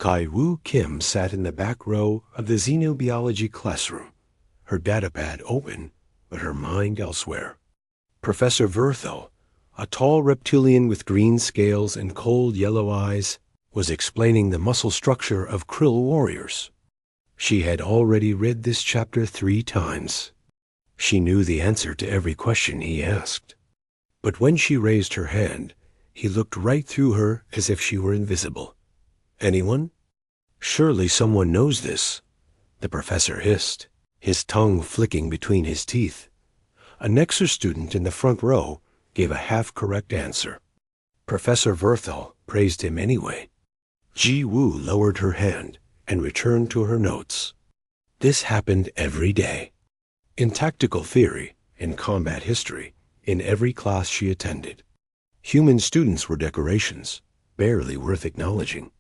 Kai-Woo Kim sat in the back row of the xenobiology classroom, her datapad open, but her mind elsewhere. Professor Verthel, a tall reptilian with green scales and cold yellow eyes, was explaining the muscle structure of krill warriors. She had already read this chapter 3 times. She knew the answer to every question he asked. But when she raised her hand, he looked right through her as if she were invisible. Anyone? Surely someone knows this, the professor hissed, his tongue flicking between his teeth. A Nexer student in the front row gave a half-correct answer. Professor Verthel praised him anyway. Ji Woo lowered her hand and returned to her notes. This happened every day. In tactical theory, in combat history, in every class she attended. Human students were decorations, barely worth acknowledging.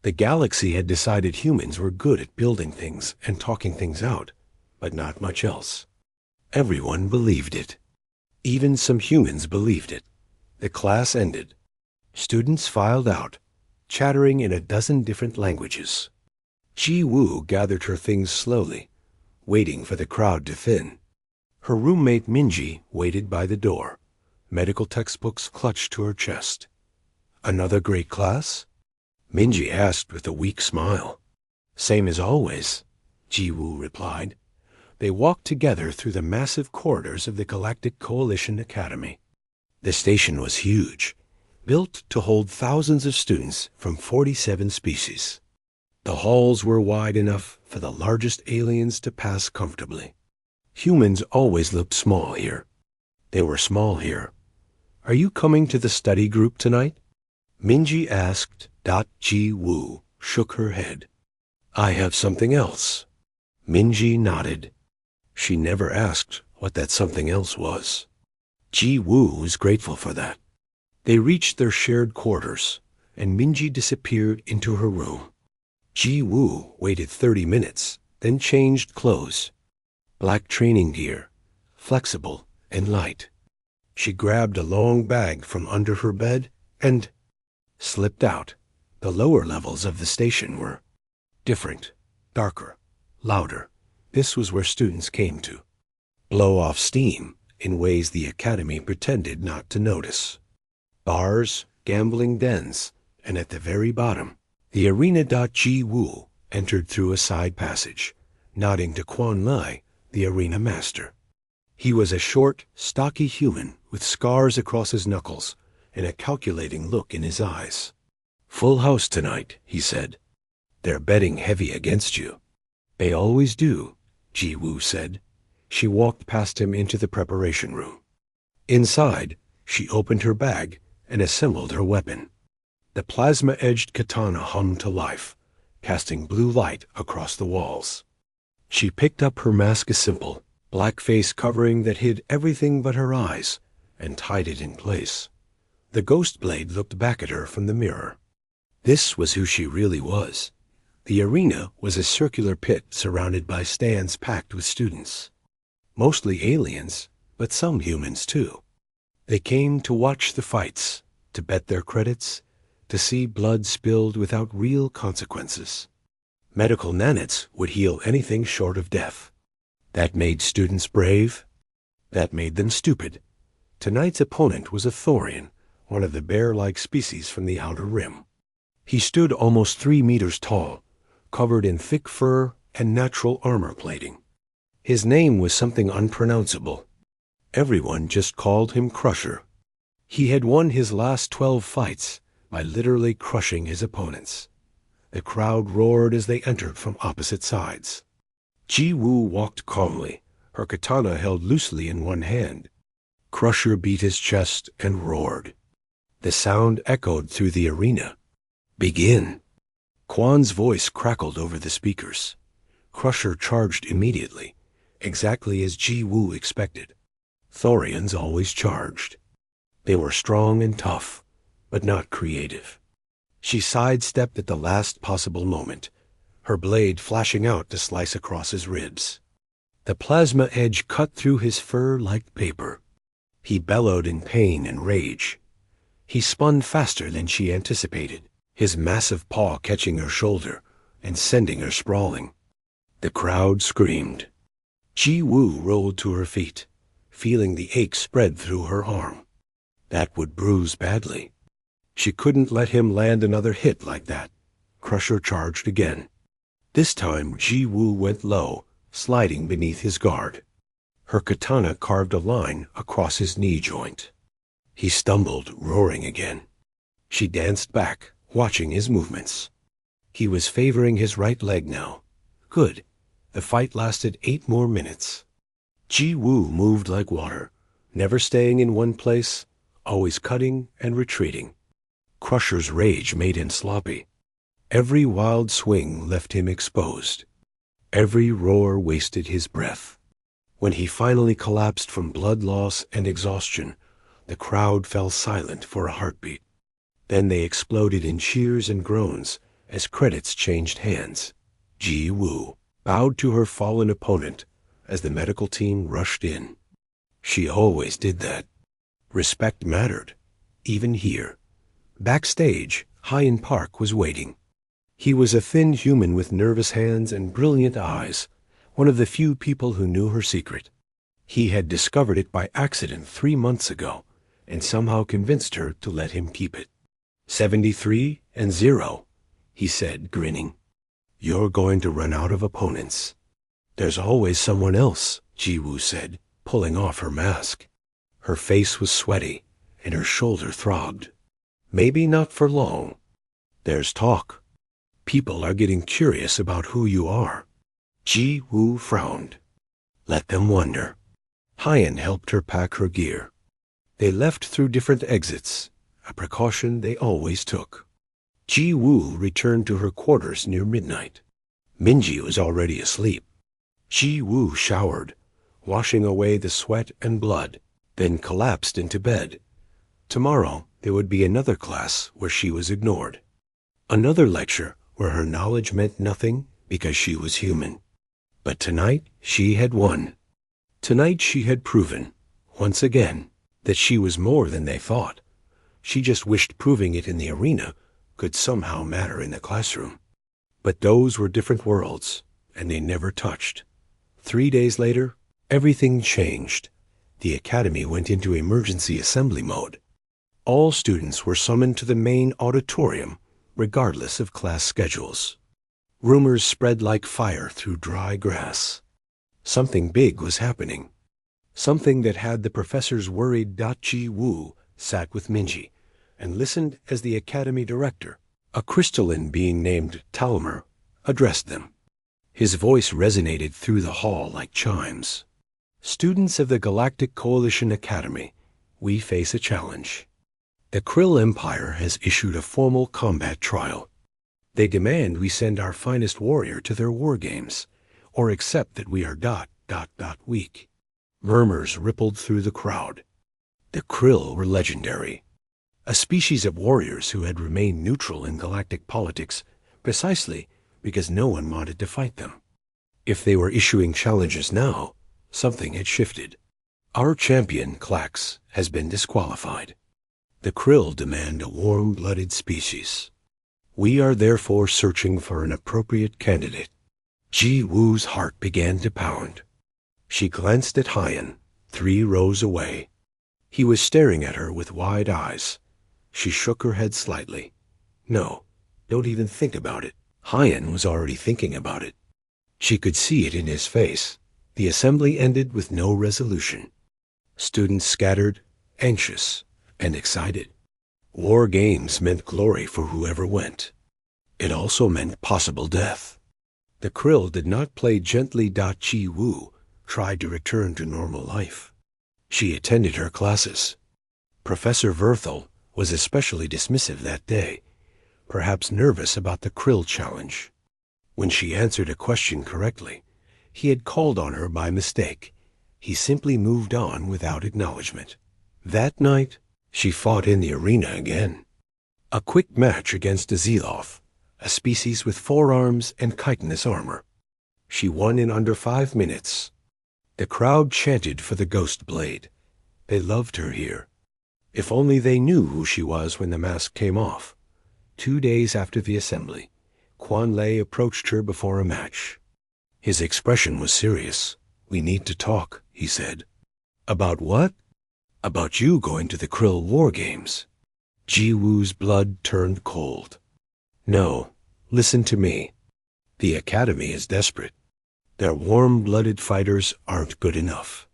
The galaxy had decided humans were good at building things and talking things out, but not much else. Everyone believed it. Even some humans believed it. The class ended. Students filed out, chattering in a dozen different languages. Ji Woo gathered her things slowly, waiting for the crowd to thin. Her roommate Minji waited by the door, medical textbooks clutched to her chest. Another great class? Minji asked with a weak smile. Same as always, Ji Woo replied. They walked together through the massive corridors of the Galactic Coalition Academy. The station was huge, built to hold thousands of students from 47 species. The halls were wide enough for the largest aliens to pass comfortably. Humans always looked small here. They were small here. Are you coming to the study group tonight? Minji asked. Ji Woo shook her head. I have something else. Minji nodded. She never asked what that something else was. Ji Woo was grateful for that. They reached their shared quarters, and Minji disappeared into her room. Ji Woo waited 30 minutes, then changed clothes. Black training gear, flexible and light. She grabbed a long bag from under her bed and slipped out. The lower levels of the station were different, darker, louder. This was where students came to blow off steam in ways the academy pretended not to notice. Bars, gambling dens, and at the very bottom, the arena. Ji Woo entered through a side passage, nodding to Quan Lai, the arena master. He was a short, stocky human with scars across his knuckles and a calculating look in his eyes. Full house tonight, he said. They're betting heavy against you. They always do, Ji Woo said. She walked past him into the preparation room. Inside, she opened her bag and assembled her weapon. The plasma-edged katana hummed to life, casting blue light across the walls. She picked up her mask, a simple, black face covering that hid everything but her eyes, and tied it in place. The ghost blade looked back at her from the mirror. This was who she really was. The arena was a circular pit surrounded by stands packed with students. Mostly aliens, but some humans too. They came to watch the fights, to bet their credits, to see blood spilled without real consequences. Medical nanites would heal anything short of death. That made students brave. That made them stupid. Tonight's opponent was a Thorian, one of the bear-like species from the Outer Rim. He stood almost 3 meters tall, covered in thick fur and natural armor plating. His name was something unpronounceable. Everyone just called him Crusher. He had won his last 12 fights by literally crushing his opponents. The crowd roared as they entered from opposite sides. Ji Woo walked calmly, her katana held loosely in one hand. Crusher beat his chest and roared. The sound echoed through the arena. Begin! Quan's voice crackled over the speakers. Crusher charged immediately, exactly as Ji Woo expected. Thorians always charged. They were strong and tough, but not creative. She sidestepped at the last possible moment, her blade flashing out to slice across his ribs. The plasma edge cut through his fur like paper. He bellowed in pain and rage. He spun faster than she anticipated, his massive paw catching her shoulder and sending her sprawling. The crowd screamed. Ji-woo rolled to her feet, feeling the ache spread through her arm. That would bruise badly. She couldn't let him land another hit like that. Crusher charged again. This time Ji-woo went low, sliding beneath his guard. Her katana carved a line across his knee joint. He stumbled, roaring again. She danced back, watching his movements. He was favoring his right leg now. Good. The fight lasted 8 more minutes. Ji-woo moved like water, never staying in one place, always cutting and retreating. Crusher's rage made him sloppy. Every wild swing left him exposed. Every roar wasted his breath. When he finally collapsed from blood loss and exhaustion, the crowd fell silent for a heartbeat. Then they exploded in cheers and groans as credits changed hands. Ji-woo bowed to her fallen opponent as the medical team rushed in. She always did that. Respect mattered, even here. Backstage, Hyun Park was waiting. He was a thin human with nervous hands and brilliant eyes, one of the few people who knew her secret. He had discovered it by accident 3 months ago, and somehow convinced her to let him keep it. 73-0, he said, grinning. You're going to run out of opponents. There's always someone else, Ji-woo said, pulling off her mask. Her face was sweaty, and her shoulder throbbed. Maybe not for long. There's talk. People are getting curious about who you are. Ji-woo frowned. Let them wonder. Hyun helped her pack her gear. They left through different exits, a precaution they always took. Ji-woo returned to her quarters near midnight. Minji was already asleep. Ji-woo showered, washing away the sweat and blood, then collapsed into bed. Tomorrow there would be another class where she was ignored. Another lecture where her knowledge meant nothing because she was human. But tonight she had won. Tonight she had proven, once again, that she was more than they thought. She just wished proving it in the arena could somehow matter in the classroom. But those were different worlds, and they never touched. 3 days later, everything changed. The academy went into emergency assembly mode. All students were summoned to the main auditorium, regardless of class schedules. Rumors spread like fire through dry grass. Something big was happening. Something that had the professors worried. Ji-woo sat with Minji and listened as the academy director, a crystalline being named Talmer, addressed them. His voice resonated through the hall like chimes. Students of the Galactic Coalition Academy, we face a challenge. The Krill Empire has issued a formal combat trial. They demand we send our finest warrior to their war games, or accept that we are ... weak. Murmurs rippled through the crowd. The Krill were legendary, a species of warriors who had remained neutral in galactic politics precisely because no one wanted to fight them. If they were issuing challenges now, something had shifted. Our champion, Klax, has been disqualified. The Krill demand a warm-blooded species. We are therefore searching for an appropriate candidate. Ji-woo's heart began to pound. She glanced at Hyun, 3 rows away. He was staring at her with wide eyes. She shook her head slightly. No, don't even think about it. Hyun was already thinking about it. She could see it in his face. The assembly ended with no resolution. Students scattered, anxious and excited. War games meant glory for whoever went. It also meant possible death. The Krill did not play gently. Ji-woo tried to return to normal life. She attended her classes. Professor Verthel was especially dismissive that day, perhaps nervous about the Krill challenge. When she answered a question correctly, he had called on her by mistake. He simply moved on without acknowledgement. That night, she fought in the arena again. A quick match against a Zeloth, a species with 4 arms and chitinous armor. She won in under 5 minutes. The crowd chanted for the Ghost Blade. They loved her here. If only they knew who she was when the mask came off. 2 days after the assembly, Quan Lei approached her before a match. His expression was serious. "We need to talk," he said. "About what?" "About you going to the Krill War Games." Ji Woo's blood turned cold. "No, listen to me. The Academy is desperate. Their warm-blooded fighters aren't good enough.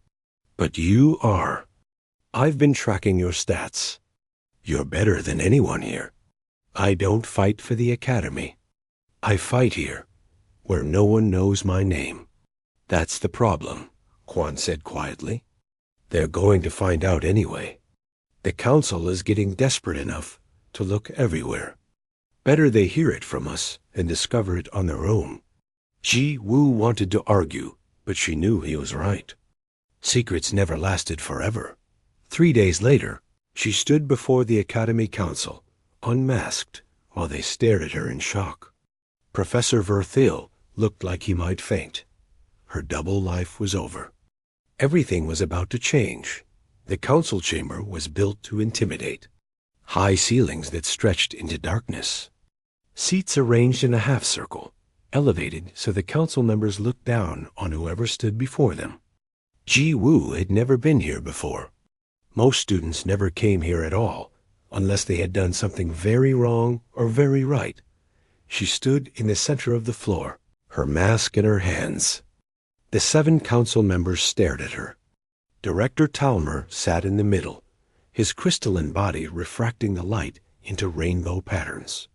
But you are. I've been tracking your stats. You're better than anyone here. I don't fight for the Academy. I fight here, where no one knows my name." "That's the problem," Quan said quietly. "They're going to find out anyway. The Council is getting desperate enough to look everywhere. Better they hear it from us and discover it on their own." Ji Woo wanted to argue, but she knew he was right. Secrets never lasted forever. 3 days later, she stood before the Academy Council, unmasked, while they stared at her in shock. Professor Verthil looked like he might faint. Her double life was over. Everything was about to change. The council chamber was built to intimidate. High ceilings that stretched into darkness. Seats arranged in a half circle, elevated so the council members looked down on whoever stood before them. Ji Woo had never been here before. Most students never came here at all, unless they had done something very wrong or very right. She stood in the center of the floor, her mask in her hands. The 7 council members stared at her. Director Talmer sat in the middle, his crystalline body refracting the light into rainbow patterns.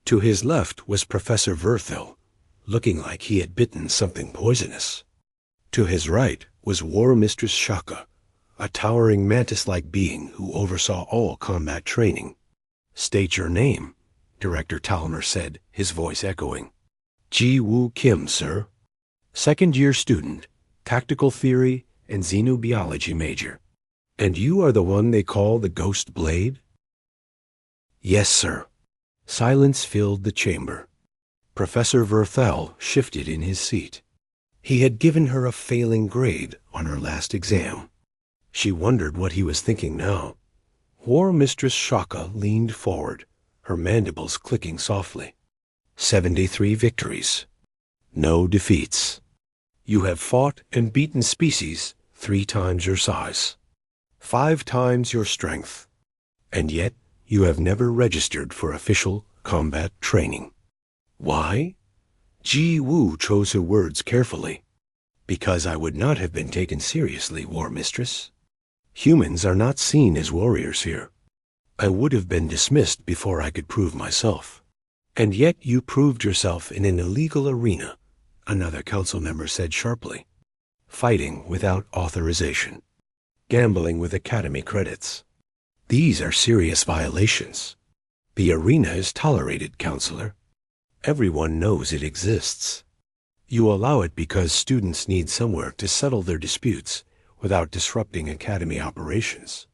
To his left was Professor Verthil, looking like he had bitten something poisonous. To his right was War Mistress Shaka, a towering mantis-like being who oversaw all combat training. "State your name," Director Talmer said, his voice echoing. "Ji Woo Kim, sir. Second-year student, tactical theory and xenobiology major. And you are the one they call the Ghost Blade?" "Yes, sir." Silence filled the chamber. Professor Verthel shifted in his seat. He had given her a failing grade on her last exam. She wondered what he was thinking now. War Mistress Shaka leaned forward, her mandibles clicking softly. 73 victories. No defeats. You have fought and beaten species 3 times your size. 5 times your strength. And yet you have never registered for official combat training. Why? Ji Woo chose her words carefully. "Because I would not have been taken seriously, War Mistress. Humans are not seen as warriors here. I would have been dismissed before I could prove myself. And yet you proved yourself in an illegal arena," another council member said sharply. "Fighting without authorization. Gambling with Academy credits. These are serious violations. The arena is tolerated, Counselor. Everyone knows it exists. You allow it because students need somewhere to settle their disputes without disrupting Academy operations."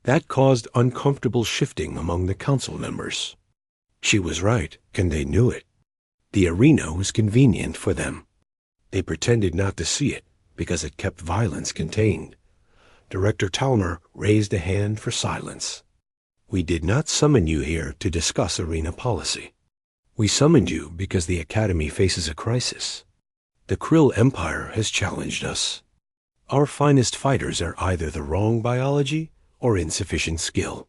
That caused uncomfortable shifting among the council members. She was right, and they knew it. The arena was convenient for them. They pretended not to see it because it kept violence contained. Director Talmer raised a hand for silence. "We did not summon you here to discuss arena policy. We summoned you because the Academy faces a crisis. The Krill Empire has challenged us. Our finest fighters are either the wrong biology or insufficient skill.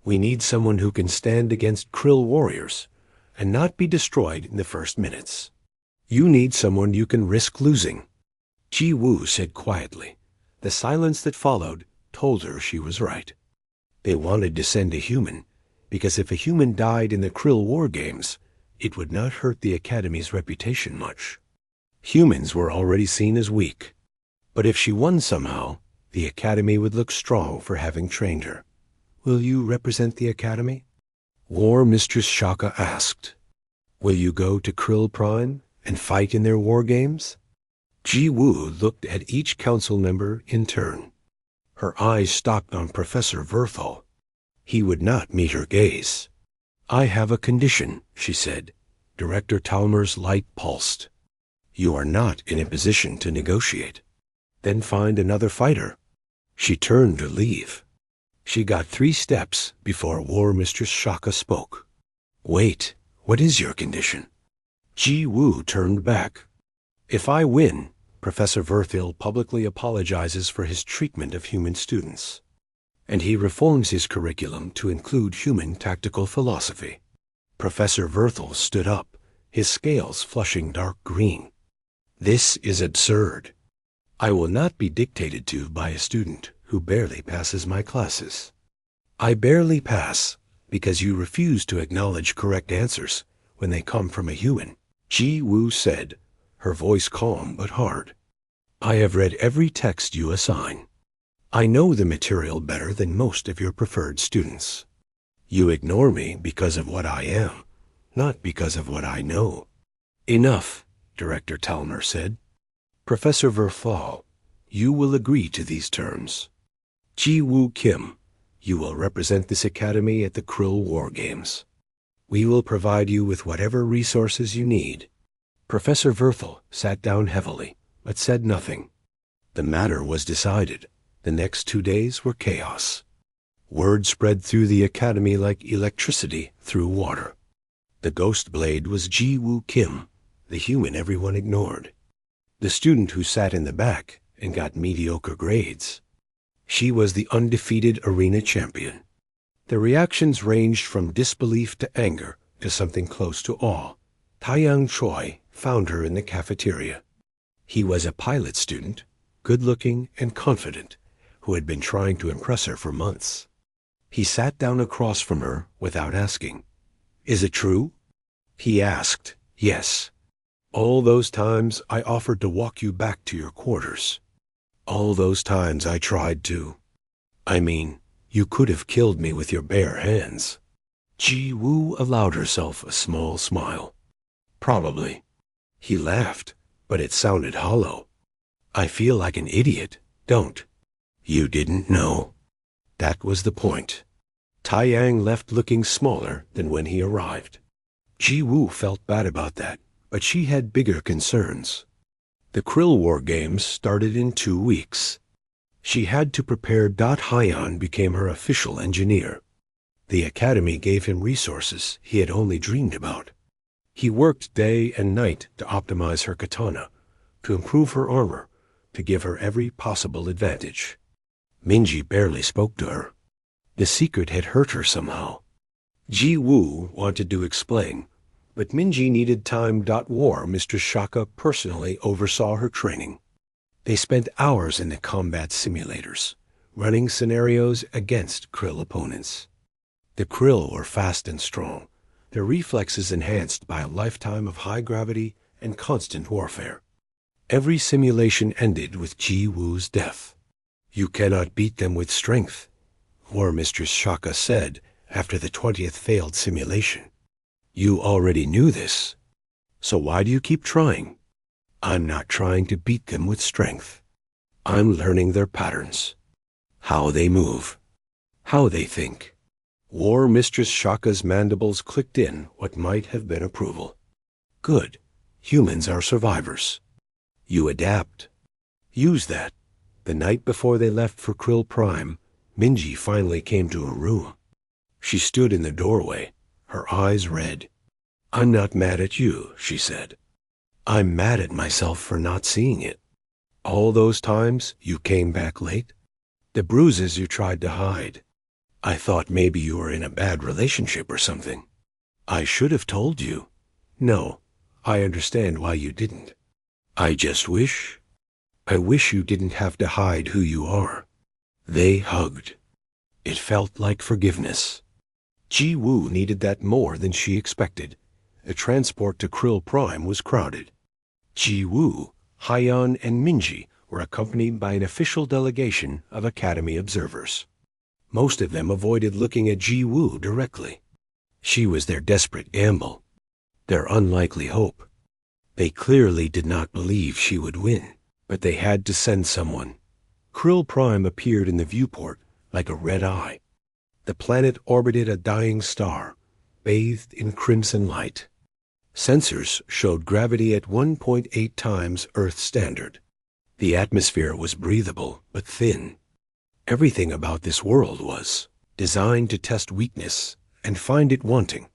We need someone who can stand against Krill warriors and not be destroyed in the first minutes. You need someone you can risk losing." Ji Woo said quietly. The silence that followed told her she was right. They wanted to send a human, because if a human died in the Krill War Games, it would not hurt the Academy's reputation much. Humans were already seen as weak. But if she won somehow, the Academy would look strong for having trained her. "Will you represent the Academy?" War Mistress Shaka asked. "Will you go to Krill Prime and fight in their war games?" Ji Woo looked at each council member in turn. Her eyes stopped on Professor Verthal. He would not meet her gaze. "I have a condition," she said. Director Talmer's light pulsed. "You are not in a position to negotiate. Then find another fighter." She turned to leave. She got 3 steps before War Mistress Shaka spoke. Wait, what is your condition? Ji Woo turned back. If I win, Professor Verthil publicly apologizes for his treatment of human students, and he reforms his curriculum to include human tactical philosophy. Professor Verthil stood up, his scales flushing dark green. This is absurd. I will not be dictated to by a student who barely passes my classes. I barely pass because you refuse to acknowledge correct answers when they come from a human, Ji Woo said, her voice calm but hard. I have read every text you assign. I know the material better than most of your preferred students. You ignore me because of what I am, not because of what I know. Enough, Director Talmer said. Professor Verthal, you will agree to these terms. Ji Woo Kim, you will represent this academy at the Krill War Games. We will provide you with whatever resources you need. Professor Verthal sat down heavily, but said nothing. The matter was decided. The next 2 days were chaos. Word spread through the academy like electricity through water. The ghost blade was Ji Woo Kim, the human everyone ignored. The student who sat in the back and got mediocre grades. She was the undefeated arena champion. The reactions ranged from disbelief to anger to something close to awe. Taeyang Choi found her in the cafeteria. He was a pilot student, good-looking and confident, who had been trying to impress her for months. He sat down across from her without asking. Is it true? He asked, yes. All those times I offered to walk you back to your quarters. All those times I tried to. I mean, you could have killed me with your bare hands. Ji Woo allowed herself a small smile. Probably. He laughed, but it sounded hollow. I feel like an idiot, don't? You didn't know. That was the point. Taeyang left looking smaller than when he arrived. Ji Woo felt bad about that, but she had bigger concerns. The Krill War Games started in 2 weeks. She had to prepare. Hyan became her official engineer. The academy gave him resources he had only dreamed about. He worked day and night to optimize her katana, to improve her armor, to give her every possible advantage. Minji barely spoke to her. The secret had hurt her somehow. Ji Woo wanted to explain, but Minji needed time. War Mr. Shaka personally oversaw her training. They spent hours in the combat simulators, running scenarios against Krill opponents. The Krill were fast and strong, their reflexes enhanced by a lifetime of high gravity and constant warfare. Every simulation ended with Ji Woo's death. You cannot beat them with strength, War Mistress Shaka said after the 20th failed simulation. You already knew this, so why do you keep trying? I'm not trying to beat them with strength. I'm learning their patterns, how they move, how they think. War Mistress Shaka's mandibles clicked in what might have been approval. Good. Humans are survivors. You adapt. Use that. The night before they left for Krill Prime, Minji finally came to her room. She stood in the doorway, her eyes red. I'm not mad at you, she said. I'm mad at myself for not seeing it. All those times you came back late, the bruises you tried to hide. I thought maybe you were in a bad relationship or something. I should have told you. No, I understand why you didn't. I wish you didn't have to hide who you are. They hugged. It felt like forgiveness. Ji Woo needed that more than she expected. The transport to Krill Prime was crowded. Ji Woo, Hyan, and Minji were accompanied by an official delegation of Academy observers. Most of them avoided looking at Ji Woo directly. She was their desperate gamble, their unlikely hope. They clearly did not believe she would win, but they had to send someone. Krill Prime appeared in the viewport like a red eye. The planet orbited a dying star, bathed in crimson light. Sensors showed gravity at 1.8 times Earth standard. The atmosphere was breathable but thin. Everything about this world was designed to test weakness and find it wanting.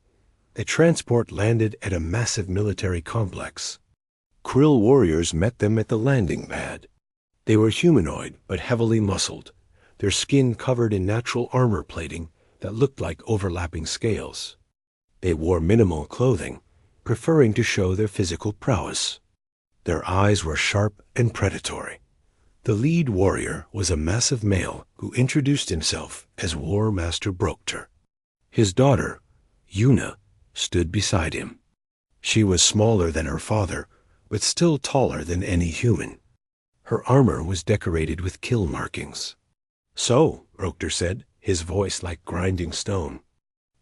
the transport landed at a massive military complex. Krill warriors met them at the landing pad. They were humanoid but heavily muscled, their skin covered in natural armor plating that looked like overlapping scales. They wore minimal clothing, preferring to show their physical prowess. Their eyes were sharp and predatory. The lead warrior was a massive male who introduced himself as War Master Brokter. His daughter, Yuna, stood beside him. She was smaller than her father, but still taller than any human. Her armor was decorated with kill markings. "So," Brokter said, his voice like grinding stone,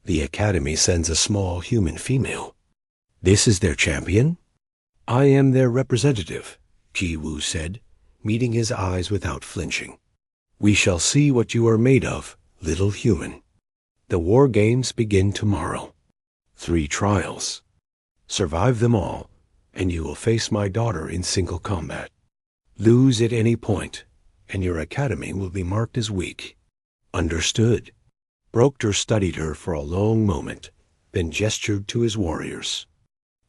"the Academy sends a small human female. This is their champion?" "I am their representative," Ji-Woo said, meeting his eyes without flinching. "We shall see what you are made of, little human. The war games begin tomorrow. 3 trials. Survive them all, and you will face my daughter in single combat. Lose at any point, and your academy will be marked as weak." "Understood." Brokter studied her for a long moment, then gestured to his warriors.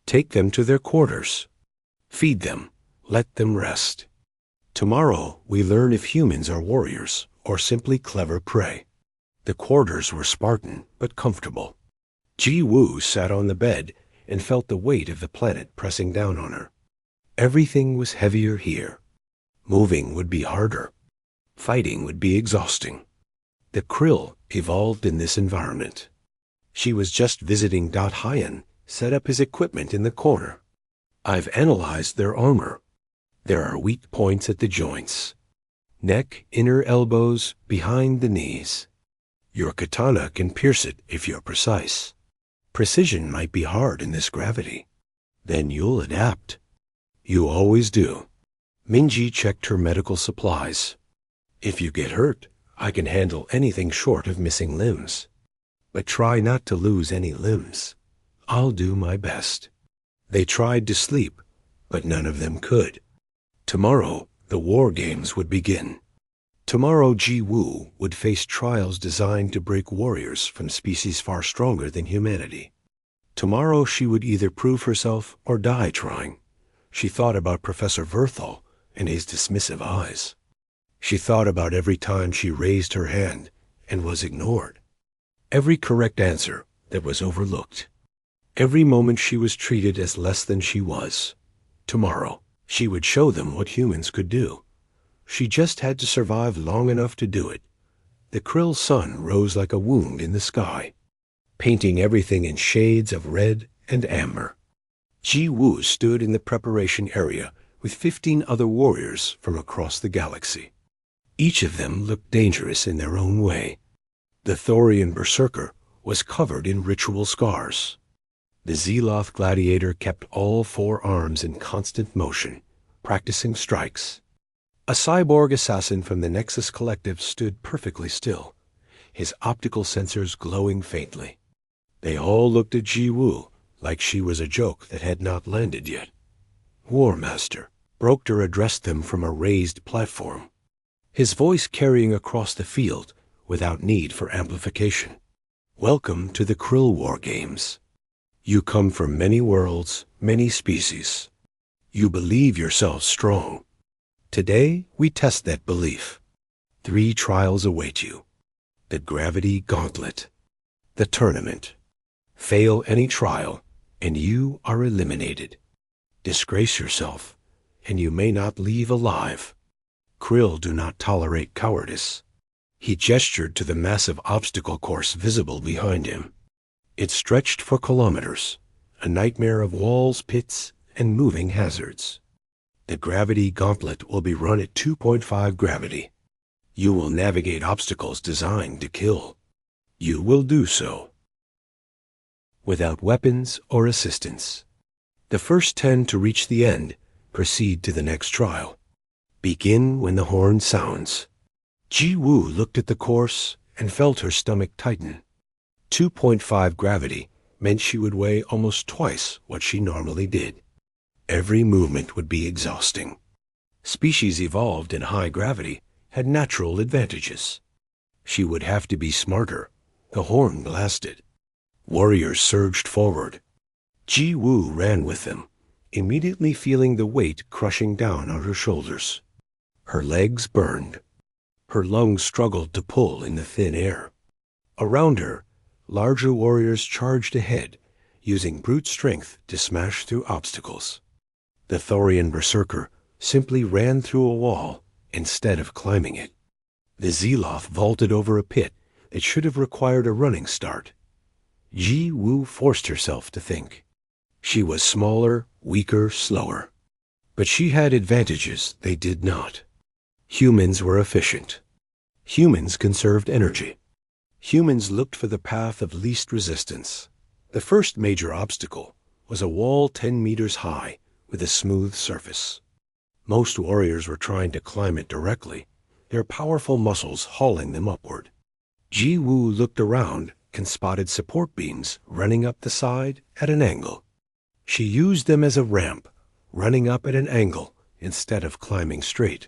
"Take them to their quarters. Feed them. Let them rest. Tomorrow we learn if humans are warriors or simply clever prey." The quarters were Spartan but comfortable. Ji-Woo sat on the bed and felt the weight of the planet pressing down on her. Everything was heavier here. Moving would be harder. Fighting would be exhausting. The Krill evolved in this environment. She was just visiting Hyan, set up his equipment in the corner. "I've analyzed their armor. There are weak points at the joints. Neck, inner elbows, behind the knees. Your katana can pierce it if you're precise. Precision might be hard in this gravity. Then you'll adapt. You always do." Minji checked her medical supplies. "If you get hurt, I can handle anything short of missing limbs. But try not to lose any limbs. I'll do my best." They tried to sleep, but none of them could. Tomorrow, the war games would begin. Tomorrow, Ji-Woo would face trials designed to break warriors from species far stronger than humanity. Tomorrow, she would either prove herself or die trying. She thought about Professor Verthal and his dismissive eyes. She thought about every time she raised her hand and was ignored. Every correct answer that was overlooked. Every moment she was treated as less than she was. Tomorrow, she would show them what humans could do. She just had to survive long enough to do it. The Krill sun rose like a wound in the sky, painting everything in shades of red and amber. Ji-Woo stood in the preparation area with 15 other warriors from across the galaxy. Each of them looked dangerous in their own way. The Thorian berserker was covered in ritual scars. The Zeloth gladiator kept all 4 arms in constant motion, practicing strikes. A cyborg assassin from the Nexus Collective stood perfectly still, his optical sensors glowing faintly. They all looked at Ji-Woo like she was a joke that had not landed yet. "War Master," Brokter addressed them from a raised platform, his voice carrying across the field without need for amplification. "Welcome to the Krill War Games. You come from many worlds, many species. You believe yourselves strong. Today, we test that belief. 3 trials await you. The Gravity Gauntlet. The Tournament. Fail any trial, and you are eliminated. Disgrace yourself, and you may not leave alive. Krill do not tolerate cowardice." He gestured to the massive obstacle course visible behind him. It stretched for kilometers, a nightmare of walls, pits, and moving hazards. The Gravity Gauntlet will be run at 2.5 gravity. You will navigate obstacles designed to kill. You will do so without weapons or assistance. The first 10 to reach the end proceed to the next trial. Begin when the horn sounds. Ji-Woo looked at the course and felt her stomach tighten. 2.5 gravity meant she would weigh almost twice what she normally did. Every movement would be exhausting. Species evolved in high gravity had natural advantages. She would have to be smarter. The horn blasted. Warriors surged forward. Ji Woo ran with them, immediately feeling the weight crushing down on her shoulders. Her legs burned. Her lungs struggled to pull in the thin air. Around her, larger warriors charged ahead, using brute strength to smash through obstacles. The Thorian berserker simply ran through a wall instead of climbing it. The Zealoth vaulted over a pit that should have required a running start. Ji Woo forced herself to think. She was smaller, weaker, slower. But she had advantages they did not. Humans were efficient. Humans conserved energy. Humans looked for the path of least resistance. The first major obstacle was a wall 10 meters high with a smooth surface. Most warriors were trying to climb it directly, their powerful muscles hauling them upward. Ji Woo looked around and spotted support beams running up the side at an angle. She used them as a ramp, running up at an angle instead of climbing straight.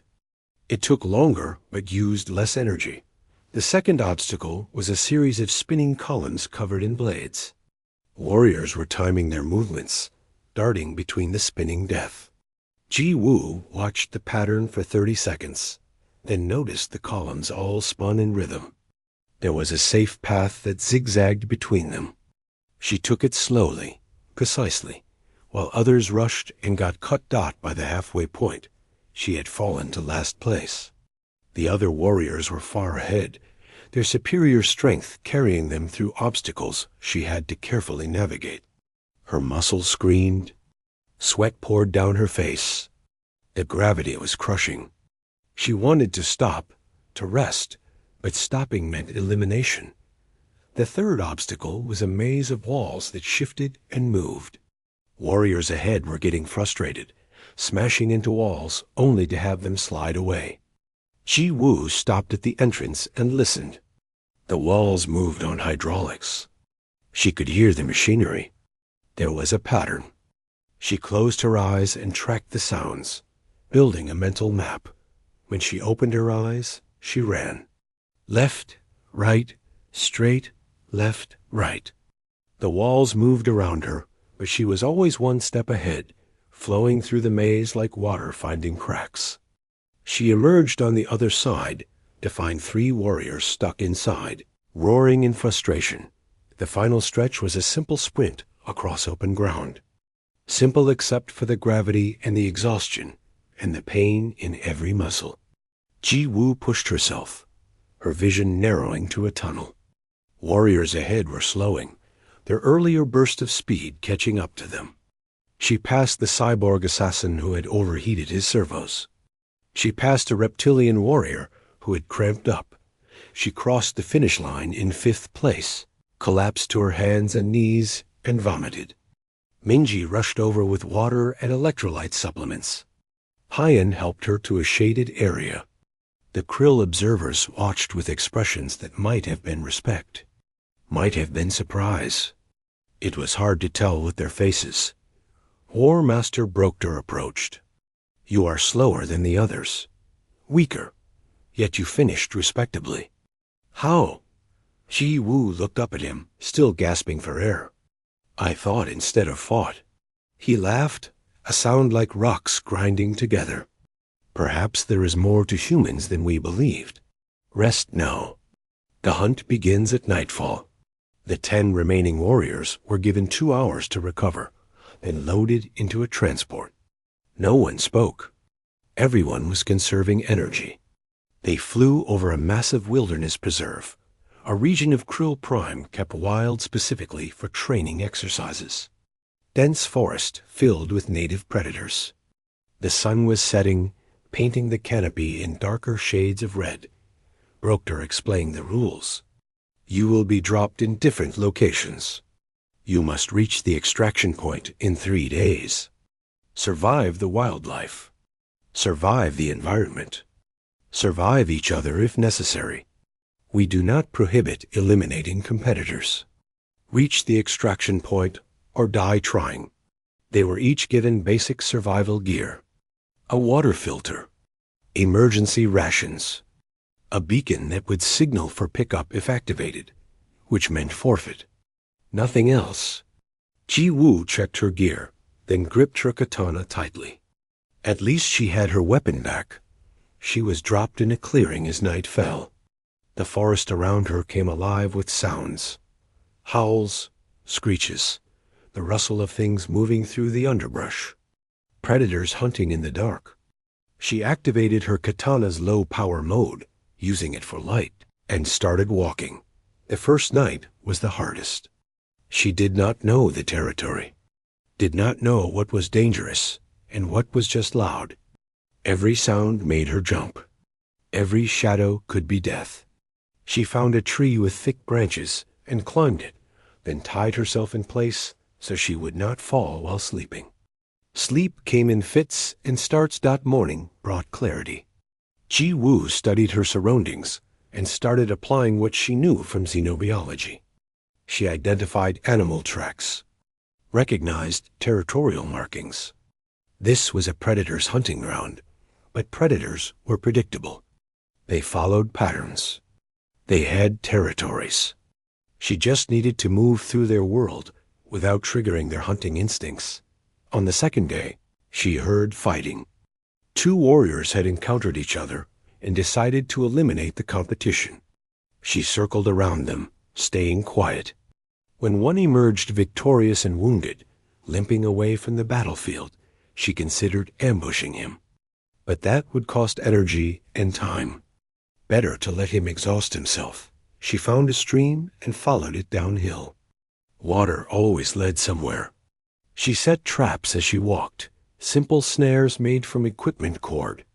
It took longer but used less energy. The second obstacle was a series of spinning columns covered in blades. Warriors were timing their movements, darting between the spinning death. Ji Woo watched the pattern for 30 seconds, then noticed the columns all spun in rhythm. There was a safe path that zigzagged between them. She took it slowly, precisely, while others rushed and got cut dot by the halfway point. She had fallen to last place. The other warriors were far ahead, their superior strength carrying them through obstacles she had to carefully navigate. Her muscles screamed. Sweat poured down her face. The gravity was crushing. She wanted to stop, to rest, but stopping meant elimination. The third obstacle was a maze of walls that shifted and moved. Warriors ahead were getting frustrated, smashing into walls only to have them slide away. Ji Woo stopped at the entrance and listened. The walls moved on hydraulics. She could hear the machinery. There was a pattern. She closed her eyes and tracked the sounds, building a mental map. When she opened her eyes, she ran. Left, right, straight, left, right. The walls moved around her, but she was always one step ahead, flowing through the maze like water finding cracks. She emerged on the other side to find 3 warriors stuck inside, roaring in frustration. The final stretch was a simple sprint across open ground. Simple except for the gravity and the exhaustion and the pain in every muscle. Ji Woo pushed herself, her vision narrowing to a tunnel. Warriors ahead were slowing, their earlier burst of speed catching up to them. She passed the cyborg assassin who had overheated his servos. She passed a reptilian warrior who had cramped up. She crossed the finish line in 5th place, collapsed to her hands and knees, and vomited. Minji rushed over with water and electrolyte supplements. Hyen helped her to a shaded area. The Krill observers watched with expressions that might have been respect, might have been surprise. It was hard to tell with their faces. War Master Brokter approached. You are slower than the others, weaker, yet you finished respectably. How? Ji Woo looked up at him, still gasping for air. I thought instead of fought. He laughed, a sound like rocks grinding together. Perhaps there is more to humans than we believed. Rest now. The hunt begins at nightfall. The 10 remaining warriors were given 2 hours to recover, then loaded into a transport. No one spoke. Everyone was conserving energy. They flew over a massive wilderness preserve, a region of Krill Prime kept wild specifically for training exercises. Dense forest filled with native predators. The sun was setting, painting the canopy in darker shades of red. Brokter explained the rules. You will be dropped in different locations. You must reach the extraction point in 3 days. Survive the wildlife. Survive the environment. Survive each other if necessary. We do not prohibit eliminating competitors. Reach the extraction point or die trying. They were each given basic survival gear. A water filter. Emergency rations. A beacon that would signal for pickup if activated, which meant forfeit. Nothing else. Ji Woo checked her gear, then gripped her katana tightly. At least she had her weapon back. She was dropped in a clearing as night fell. The forest around her came alive with sounds. Howls, screeches, the rustle of things moving through the underbrush. Predators hunting in the dark. She activated her katana's low-power mode, using it for light, and started walking. The first night was the hardest. She did not know the territory, did not know what was dangerous and what was just loud. Every sound made her jump. Every shadow could be death. She found a tree with thick branches and climbed it, then tied herself in place so she would not fall while sleeping. Sleep came in fits and starts. Morning brought clarity. Ji Woo studied her surroundings and started applying what she knew from xenobiology. She identified animal tracks, recognized territorial markings. This was a predator's hunting ground, but predators were predictable. They followed patterns. They had territories. She just needed to move through their world without triggering their hunting instincts. On the second day, she heard fighting. Two warriors had encountered each other and decided to eliminate the competition. She circled around them, staying quiet. When one emerged victorious and wounded, limping away from the battlefield, she considered ambushing him. But that would cost energy and time. Better to let him exhaust himself. She found a stream and followed it downhill. Water always led somewhere. She set traps as she walked, simple snares made from equipment cord.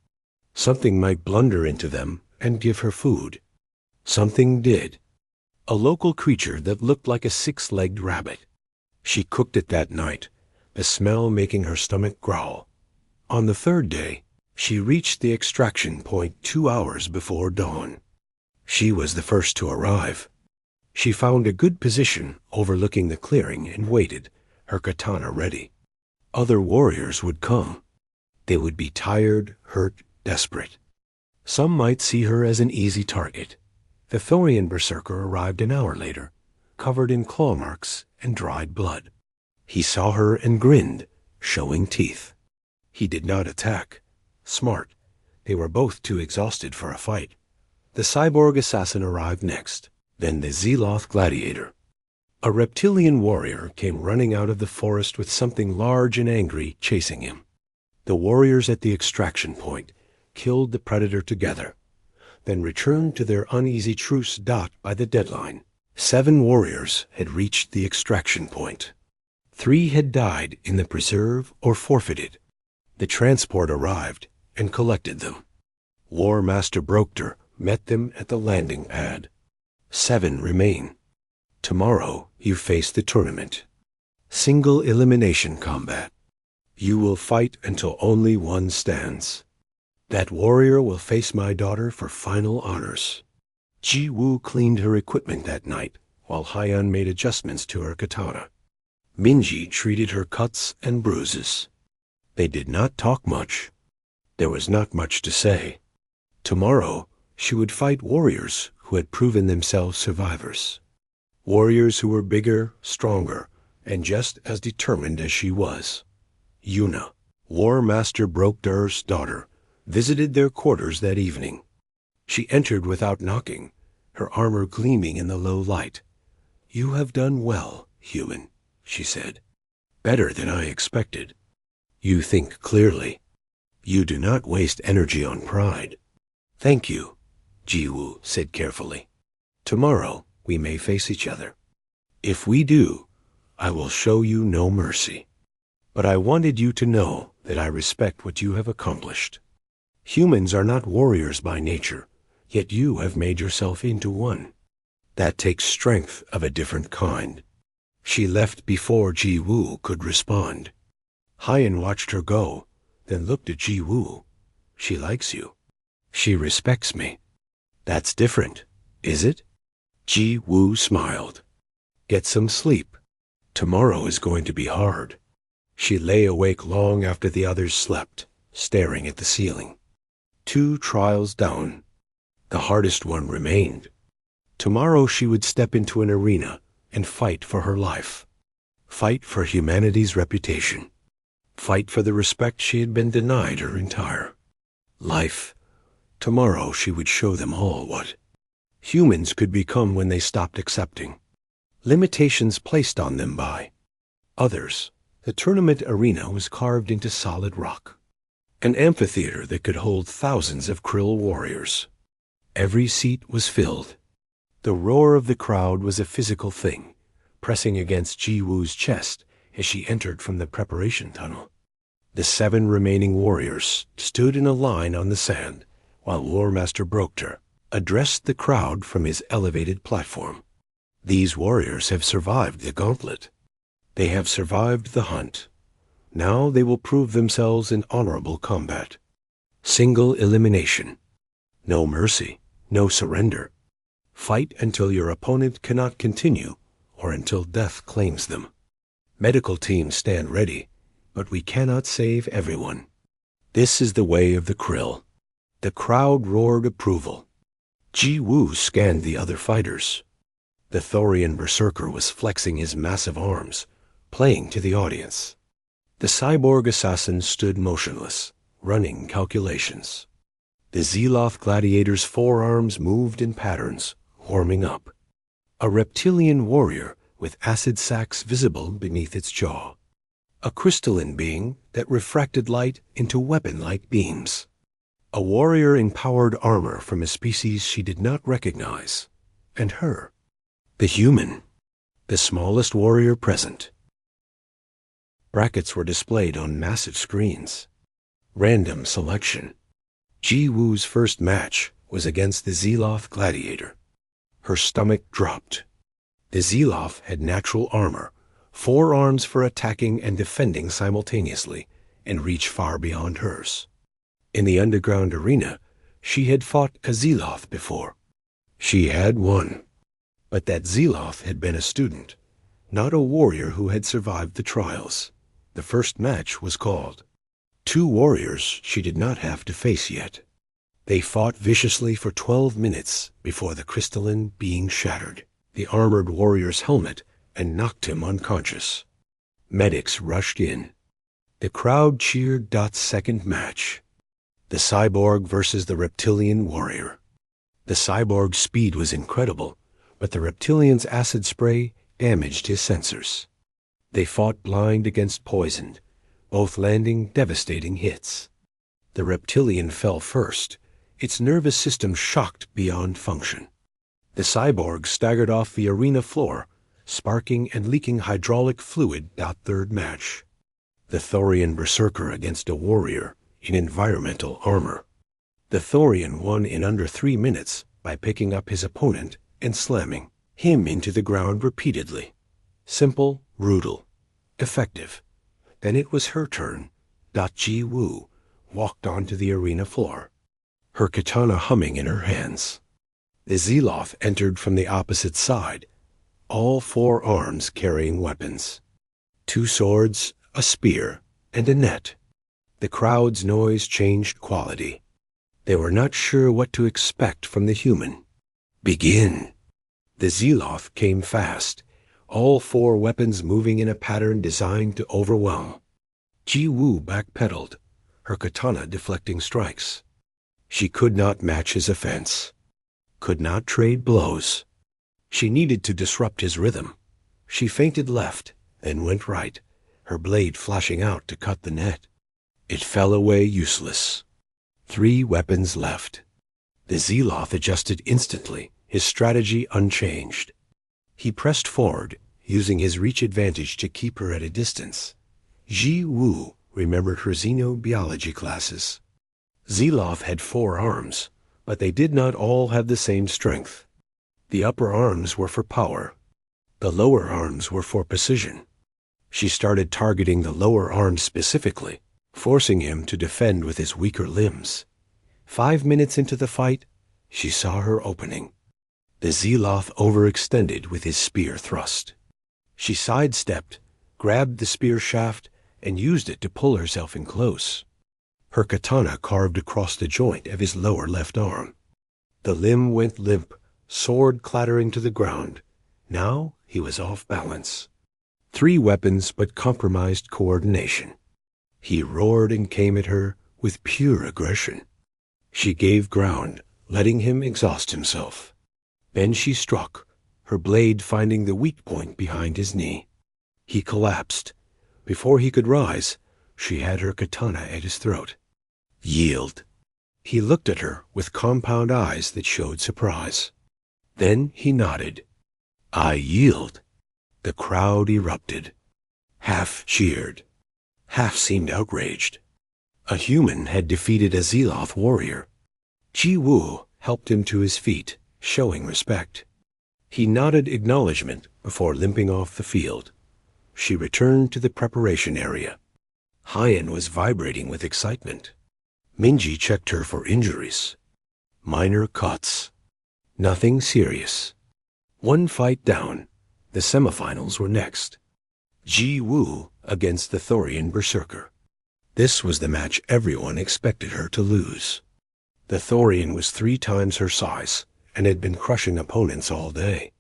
Something might blunder into them and give her food. Something did. A local creature that looked like a six-legged rabbit. She cooked it that night, the smell making her stomach growl. On the third day, she reached the extraction point 2 hours before dawn. She was the first to arrive. She found a good position overlooking the clearing and waited, her katana ready. Other warriors would come. They would be tired, hurt, desperate. Some might see her as an easy target. The Thorian berserker arrived an hour later, covered in claw marks and dried blood. He saw her and grinned, showing teeth. He did not attack. Smart. They were both too exhausted for a fight. The cyborg assassin arrived next, then the Zeloth gladiator. A reptilian warrior came running out of the forest with something large and angry chasing him. The warriors at the extraction point killed the predator together, then returned to their uneasy truce. By the deadline, 7 warriors had reached the extraction point. 3 had died in the preserve or forfeited. The transport arrived and collected them. War Master Brokter met them at the landing pad. 7 remain. Tomorrow you face the tournament. Single elimination combat. You will fight until only one stands. That warrior will face my daughter for final honors. Ji Woo cleaned her equipment that night, while Haiyan made adjustments to her katana. Minji treated her cuts and bruises. They did not talk much. There was not much to say. Tomorrow, she would fight warriors who had proven themselves survivors. Warriors who were bigger, stronger, and just as determined as she was. Yuna, War Master Brokder's daughter, visited their quarters that evening. She entered without knocking, her armor gleaming in the low light. "You have done well, human," she said. "Better than I expected. You think clearly. You do not waste energy on pride." "Thank you," Ji Woo said carefully. "Tomorrow we may face each other. If we do, I will show you no mercy. But I wanted you to know that I respect what you have accomplished. Humans are not warriors by nature, yet you have made yourself into one. That takes strength of a different kind." She left before Ji Woo could respond. Haiyan watched her go, then looked at Ji Woo. "She likes you. She respects me. That's different, is it?" Ji Woo smiled. "Get some sleep. Tomorrow is going to be hard." She lay awake long after the others slept, staring at the ceiling. 2 trials down. The hardest one remained. Tomorrow she would step into an arena and fight for her life. Fight for humanity's reputation. Fight for the respect she had been denied her entire life. Tomorrow she would show them all what humans could become when they stopped accepting limitations placed on them by others. The tournament arena was carved into solid rock, an amphitheater that could hold thousands of krill warriors. Every seat was filled. The roar of the crowd was a physical thing, pressing against Ji Woo's chest as she entered from the preparation tunnel. The 7 remaining warriors stood in a line on the sand, while War Master Brokter addressed the crowd from his elevated platform. These warriors have survived the gauntlet. They have survived the hunt. Now they will prove themselves in honorable combat. Single elimination. No mercy, no surrender. Fight until your opponent cannot continue or until death claims them. Medical teams stand ready, but we cannot save everyone. This is the way of the krill. The crowd roared approval. Ji Woo scanned the other fighters. The Thorian berserker was flexing his massive arms, playing to the audience. The cyborg assassin stood motionless, running calculations. The Zeloth gladiator's forearms moved in patterns, warming up. A reptilian warrior with acid sacs visible beneath its jaw. A crystalline being that refracted light into weapon-like beams. A warrior in powered armor from a species she did not recognize. And her. The human. The smallest warrior present. Brackets were displayed on massive screens. Random selection. Ji Woo's first match was against the Zeloth gladiator. Her stomach dropped. The Zeloth had natural armor, 4 arms for attacking and defending simultaneously, and reached far beyond hers. In the underground arena, she had fought a Zeloth before. She had won. But that Zeloth had been a student, not a warrior who had survived the trials. The first match was called. 2 warriors she did not have to face yet. They fought viciously for 12 minutes before the crystalline being shattered the armored warrior's helmet and knocked him unconscious. Medics rushed in. The crowd cheered Dot's second match. The cyborg versus the reptilian warrior. The cyborg's speed was incredible, but the reptilian's acid spray damaged his sensors. They fought blind against poisoned, both landing devastating hits. The reptilian fell first, its nervous system shocked beyond function. The cyborg staggered off the arena floor, sparking and leaking hydraulic fluid. Third match. The Thorian berserker against a warrior in environmental armor. The Thorian won in under 3 minutes by picking up his opponent and slamming him into the ground repeatedly. Simple, brutal, effective. Then it was her turn. Ji Woo walked onto the arena floor, her katana humming in her hands. The Zeloth entered from the opposite side, all 4 arms carrying weapons. 2 swords, a spear, and a net. The crowd's noise changed quality. They were not sure what to expect from the human. Begin. The Zeloth came fast, all 4 weapons moving in a pattern designed to overwhelm. Ji Woo backpedaled, her katana deflecting strikes. She could not match his offense, could not trade blows. She needed to disrupt his rhythm. She feinted left, then went right, her blade flashing out to cut the net. It fell away useless. 3 weapons left. The Zeloth adjusted instantly, his strategy unchanged. He pressed forward, using his reach advantage to keep her at a distance. Ji Woo remembered her xenobiology classes. Zeloth had 4 arms, but they did not all have the same strength. The upper arms were for power. The lower arms were for precision. She started targeting the lower arms specifically, forcing him to defend with his weaker limbs. 5 minutes into the fight, she saw her opening. The Zeloth overextended with his spear thrust. She sidestepped, grabbed the spear shaft, and used it to pull herself in close. Her katana carved across the joint of his lower left arm. The limb went limp, sword clattering to the ground. Now he was off balance. 3 weapons but compromised coordination. He roared and came at her with pure aggression. She gave ground, letting him exhaust himself. Then she struck, her blade finding the weak point behind his knee. He collapsed. Before he could rise, she had her katana at his throat. Yield. He looked at her with compound eyes that showed surprise. Then he nodded. I yield. The crowd erupted. Half cheered. Half seemed outraged. A human had defeated a Zealoth warrior. Ji Woo helped him to his feet, showing respect. He nodded acknowledgement before limping off the field. She returned to the preparation area. Hyan was vibrating with excitement. Minji checked her for injuries. Minor cuts. Nothing serious. 1 fight down. The semifinals were next. Ji Woo against the Thorian Berserker. This was the match everyone expected her to lose. The Thorian was 3 times her size and had been crushing opponents all day.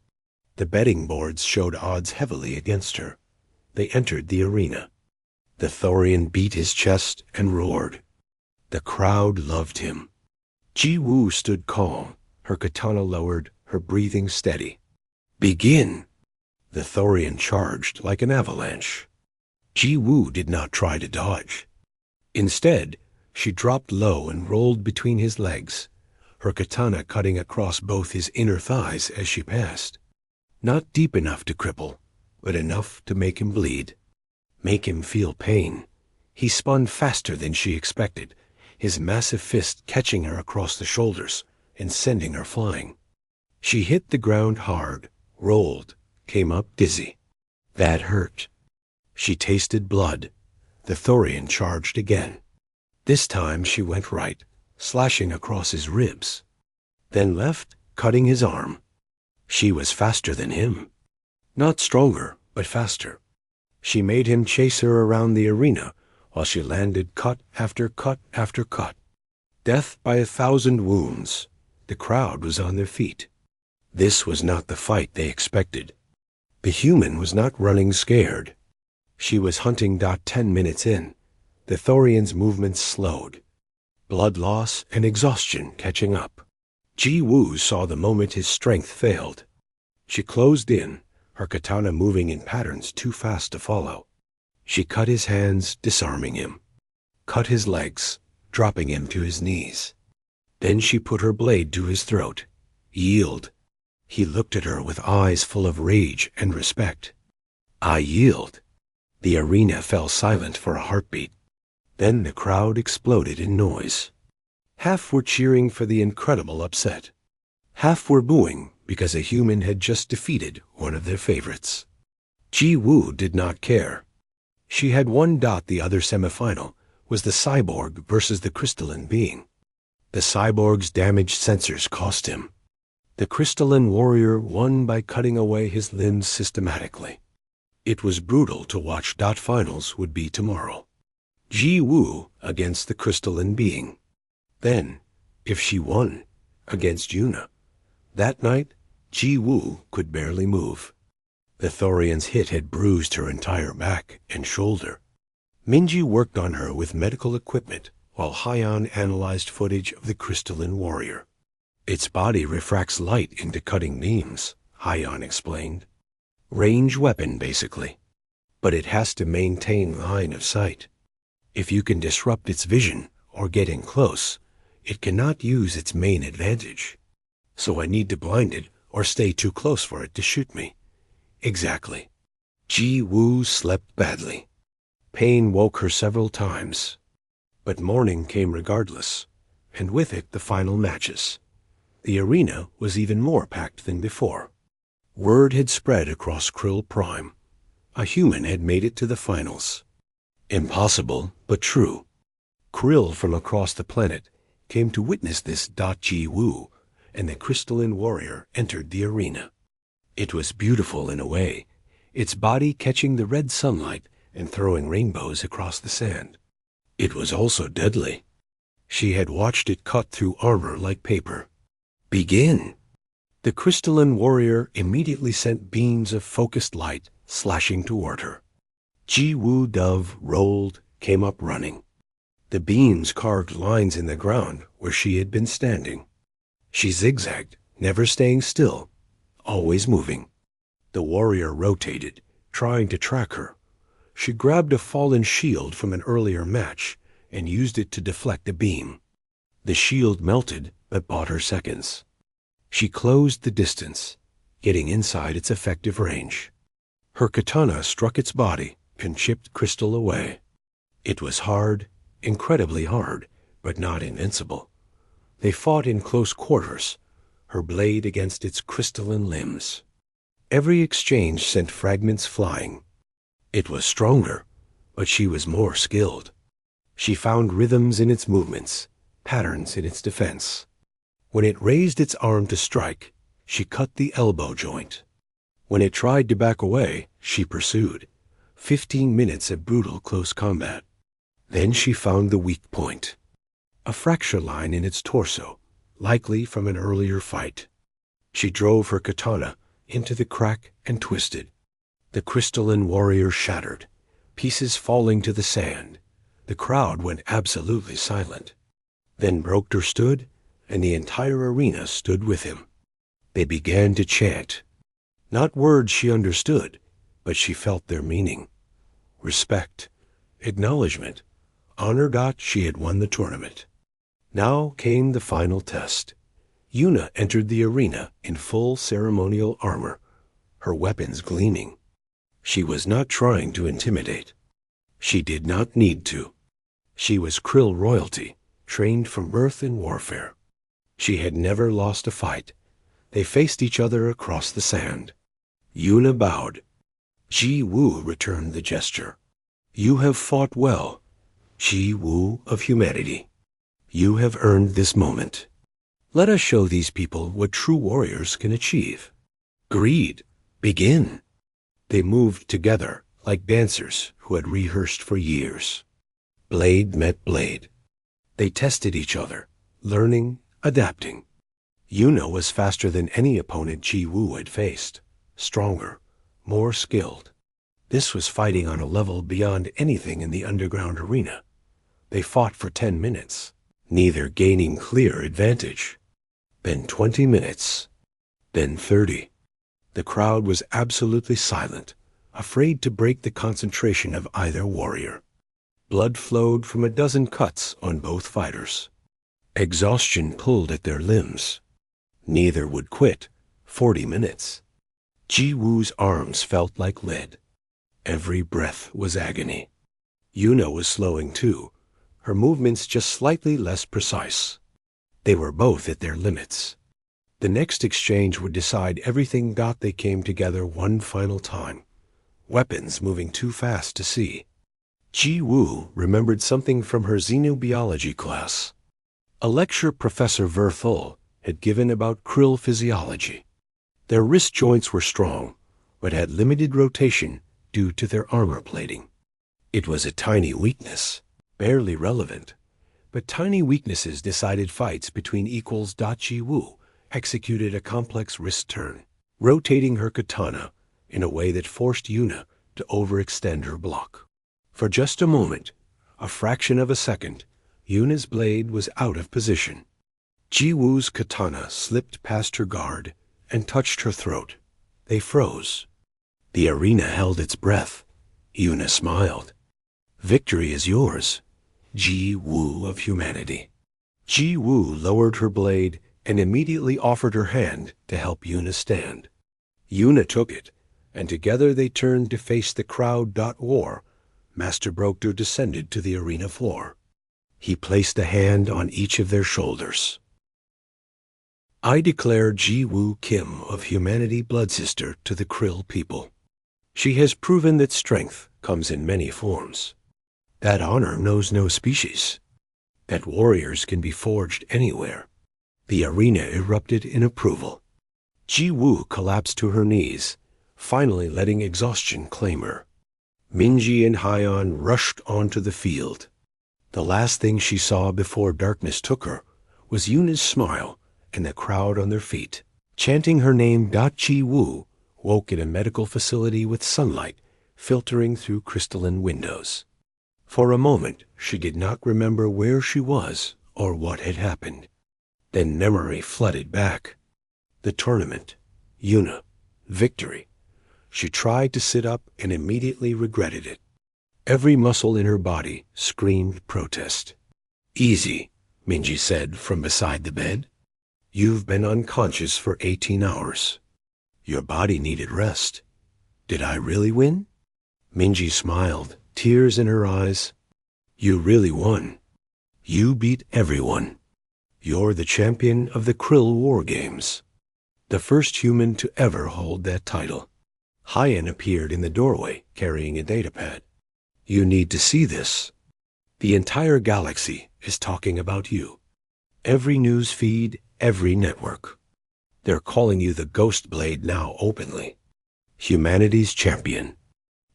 The betting boards showed odds heavily against her. They entered the arena. The Thorian beat his chest and roared. The crowd loved him. Ji Woo stood calm, her katana lowered, her breathing steady. Begin! The Thorian charged like an avalanche. Ji Woo did not try to dodge. Instead, she dropped low and rolled between his legs, her katana cutting across both his inner thighs as she passed. Not deep enough to cripple, but enough to make him bleed. Make him feel pain. He spun faster than she expected, his massive fist catching her across the shoulders and sending her flying. She hit the ground hard, rolled, came up dizzy. That hurt. She tasted blood. The Thorian charged again. This time she went right, slashing across his ribs. Then left, cutting his arm. She was faster than him. Not stronger, but faster. She made him chase her around the arena while she landed cut after cut after cut. Death by 1,000 wounds. The crowd was on their feet. This was not the fight they expected. The human was not running scared. She was hunting. 10 minutes in, the Thorian's movements slowed. Blood loss and exhaustion catching up. Ji Woo saw the moment his strength failed. She closed in, her katana moving in patterns too fast to follow. She cut his hands, disarming him. Cut his legs, dropping him to his knees. Then she put her blade to his throat. Yield. He looked at her with eyes full of rage and respect. I yield. The arena fell silent for a heartbeat. Then the crowd exploded in noise. Half were cheering for the incredible upset. Half were booing because a human had just defeated one of their favorites. Ji Woo did not care. She had 1 dot. The other semifinal was the cyborg versus the crystalline being. The cyborg's damaged sensors cost him. The crystalline warrior won by cutting away his limbs systematically. It was brutal to watch. Finals would be tomorrow. Ji Woo against the crystalline being. Then, if she won, against Yuna. That night, Ji Woo could barely move. The Thorian's hit had bruised her entire back and shoulder. Minji worked on her with medical equipment while Hyan analyzed footage of the crystalline warrior. Its body refracts light into cutting beams, Hyan explained. Range weapon, basically. But it has to maintain line of sight. If you can disrupt its vision or get in close, it cannot use its main advantage. So I need to blind it or stay too close for it to shoot me. Exactly. Ji Woo slept badly. Pain woke her several times. But morning came regardless, and with it the final matches. The arena was even more packed than before. Word had spread across Krill Prime. A human had made it to the finals. Impossible, but true. Krill from across the planet came to witness this. Ji Woo and the crystalline warrior entered the arena. It was beautiful in a way, its body catching the red sunlight and throwing rainbows across the sand. It was also deadly. She had watched it cut through armor like paper. Begin! The crystalline warrior immediately sent beams of focused light slashing toward her. Ji-Woo Dove rolled, came up running. The beams carved lines in the ground where she had been standing. She zigzagged, never staying still, always moving. The warrior rotated, trying to track her. She grabbed a fallen shield from an earlier match and used it to deflect a beam. The shield melted, but bought her seconds. She closed the distance, getting inside its effective range. Her katana struck its body and chipped crystal away. It was hard, incredibly hard, but not invincible. They fought in close quarters, her blade against its crystalline limbs. Every exchange sent fragments flying. It was stronger, but she was more skilled. She found rhythms in its movements, patterns in its defense. When it raised its arm to strike, she cut the elbow joint. When it tried to back away, she pursued. 15 minutes of brutal close combat. Then she found the weak point. A fracture line in its torso, likely from an earlier fight. She drove her katana into the crack and twisted. The crystalline warrior shattered, pieces falling to the sand. The crowd went absolutely silent. Then Brokter stood, and the entire arena stood with him. They began to chant. Not words she understood, but she felt their meaning. Respect, acknowledgement, honor. She had won the tournament. Now came the final test. Yuna entered the arena in full ceremonial armor, her weapons gleaming. She was not trying to intimidate. She did not need to. She was Krill royalty, trained from birth in warfare. She had never lost a fight. They faced each other across the sand. Yuna bowed. Ji-Woo returned the gesture. You have fought well, Ji-Woo of humanity. You have earned this moment. Let us show these people what true warriors can achieve. Greed, begin. They moved together like dancers who had rehearsed for years. Blade met blade. They tested each other, learning, adapting. Yuna was faster than any opponent Ji-Woo had faced, stronger, more skilled. This was fighting on a level beyond anything in the underground arena. They fought for 10 minutes, neither gaining clear advantage. Then 20 minutes, then 30. The crowd was absolutely silent, afraid to break the concentration of either warrior. Blood flowed from a dozen cuts on both fighters. Exhaustion pulled at their limbs. Neither would quit. 40 minutes. Ji-Woo's arms felt like lead. Every breath was agony. Yuna was slowing too, her movements just slightly less precise. They were both at their limits. The next exchange would decide everything. They came together one final time, weapons moving too fast to see. Ji-Woo remembered something from her xenobiology class. A lecture Professor Verthul had given about krill physiology. Their wrist joints were strong, but had limited rotation due to their armor plating. It was a tiny weakness, barely relevant, but tiny weaknesses decided fights between equals. Ji-Woo executed a complex wrist turn, rotating her katana in a way that forced Yuna to overextend her block. For just a moment, a fraction of a second, Yuna's blade was out of position. Ji-Woo's katana slipped past her guard and touched her throat. They froze. The arena held its breath. Yuna smiled. Victory is yours, Ji-Woo of humanity. Ji-Woo lowered her blade and immediately offered her hand to help Yuna stand. Yuna took it, and together they turned to face the crowd. War. Master Brokter descended to the arena floor. He placed a hand on each of their shoulders. I declare Ji-Woo Kim of humanity blood sister to the Krill people. She has proven that strength comes in many forms, that honor knows no species, that warriors can be forged anywhere. The arena erupted in approval. Ji-Woo collapsed to her knees, finally letting exhaustion claim her. Minji and Hyon rushed onto the field. The last thing she saw before darkness took her was Yuna's smile and the crowd on their feet. Chanting her name Chi Wu woke in a medical facility with sunlight filtering through crystalline windows. For a moment, she did not remember where she was or what had happened. Then memory flooded back. The tournament, Yuna, victory. She tried to sit up and immediately regretted it. Every muscle in her body screamed protest. "Easy," Minji said from beside the bed. "You've been unconscious for 18 hours. Your body needed rest. Did I really win?" Minji smiled, tears in her eyes. "You really won. You beat everyone. You're the champion of the Krill War Games. The first human to ever hold that title." Hyen appeared in the doorway, carrying a datapad. "You need to see this. The entire galaxy is talking about you. Every news feed, every network. They're calling you the Ghost Blade now openly. Humanity's champion.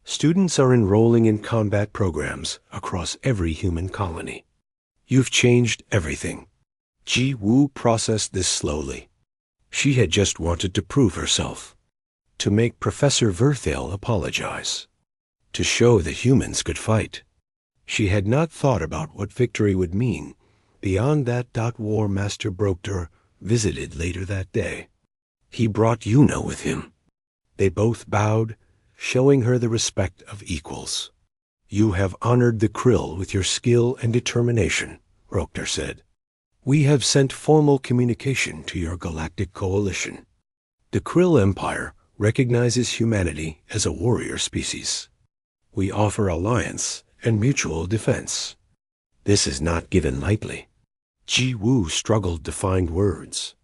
Students are enrolling in combat programs across every human colony. You've changed everything." Ji Wu processed this slowly. She had just wanted to prove herself, to make Professor Verthale apologize, to show the humans could fight. She had not thought about what victory would mean beyond that. War Master Brokter visited later that day. He brought Yuna with him. They both bowed, showing her the respect of equals. "You have honored the Krill with your skill and determination," Brokter said. "We have sent formal communication to your galactic coalition. The Krill Empire recognizes humanity as a warrior species. We offer alliance and mutual defense. This is not given lightly." Ji Wu struggled to find words.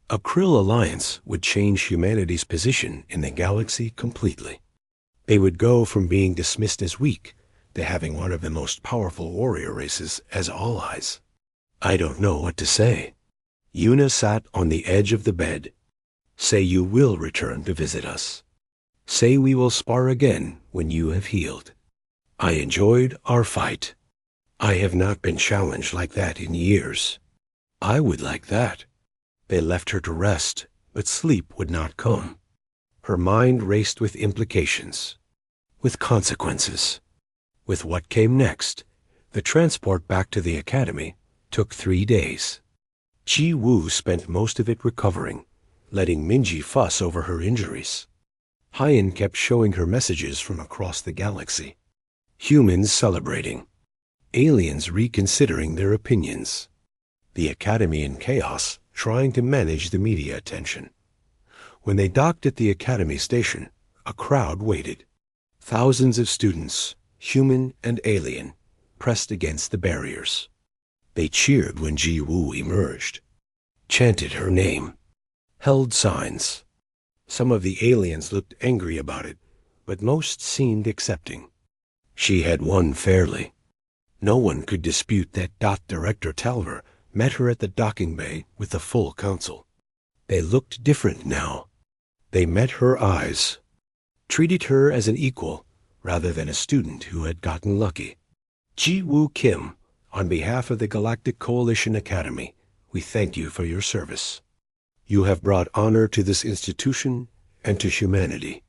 A Krill alliance would change humanity's position in the galaxy completely. They would go from being dismissed as weak to having one of the most powerful warrior races as allies. "I don't know what to say." Yuna sat on the edge of the bed. "Say you will return to visit us. Say we will spar again when you have healed. I enjoyed our fight. I have not been challenged like that in years. I would like that." They left her to rest, but sleep would not come. Her mind raced with implications, with consequences, with what came next. The transport back to the academy took 3 days. Ji Wu spent most of it recovering, letting Minji fuss over her injuries. Hyen kept showing her messages from across the galaxy. Humans celebrating. Aliens reconsidering their opinions. The academy in chaos, trying to manage the media attention. When they docked at the academy station, a crowd waited. Thousands of students, human and alien, pressed against the barriers. They cheered when Ji Wu emerged, chanted her name, held signs. Some of the aliens looked angry about it, but most seemed accepting. She had won fairly. No one could dispute that. Director Talver met her at the docking bay with the full council. They looked different now. They met her eyes, treated her as an equal rather than a student who had gotten lucky. Ji Woo Kim, on behalf of the Galactic Coalition Academy, we thank you for your service. You have brought honor to this institution and to humanity.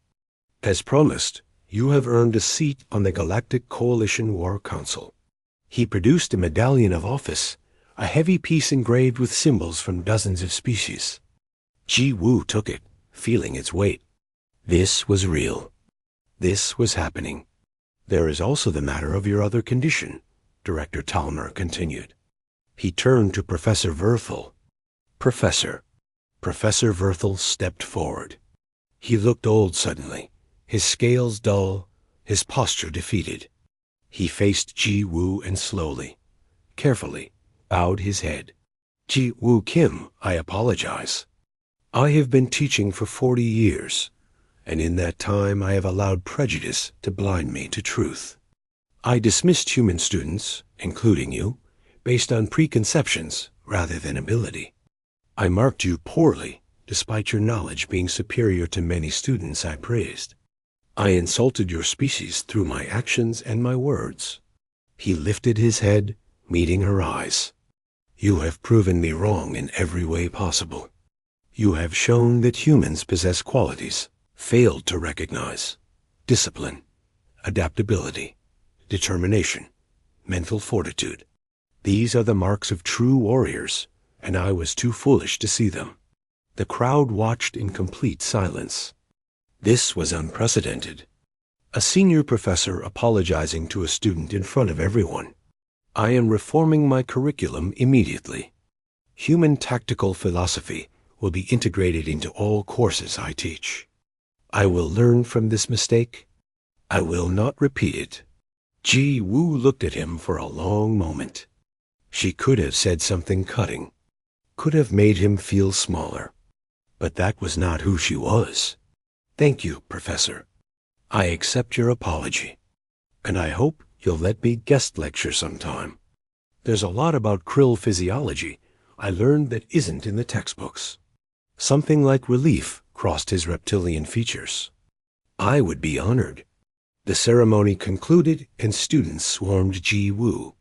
As promised, you have earned a seat on the Galactic Coalition War Council. He produced a medallion of office, a heavy piece engraved with symbols from dozens of species. Ji Woo took it, feeling its weight. This was real. This was happening. There is also the matter of your other condition, Director Talmer continued. He turned to Professor Verthal. Professor. Professor Verthal stepped forward. He looked old suddenly, his scales dull, his posture defeated. He faced Ji Woo and slowly, carefully, bowed his head. Ji Woo Kim, I apologize. I have been teaching for 40 years, and in that time I have allowed prejudice to blind me to truth. I dismissed human students, including you, based on preconceptions rather than ability. I marked you poorly, despite your knowledge being superior to many students I praised. I insulted your species through my actions and my words. He lifted his head, meeting her eyes. You have proven me wrong in every way possible. You have shown that humans possess qualities failed to recognize: discipline, adaptability, determination, mental fortitude. These are the marks of true warriors, and I was too foolish to see them. The crowd watched in complete silence. This was unprecedented. A senior professor apologizing to a student in front of everyone. I am reforming my curriculum immediately. Human tactical philosophy will be integrated into all courses I teach. I will learn from this mistake. I will not repeat it. Ji Woo looked at him for a long moment. She could have said something cutting, could have made him feel smaller, but that was not who she was. Thank you, Professor. I accept your apology, and I hope you'll let me guest lecture sometime. There's a lot about krill physiology I learned that isn't in the textbooks. Something like relief crossed his reptilian features. I would be honored. The ceremony concluded and students swarmed Ji Woo.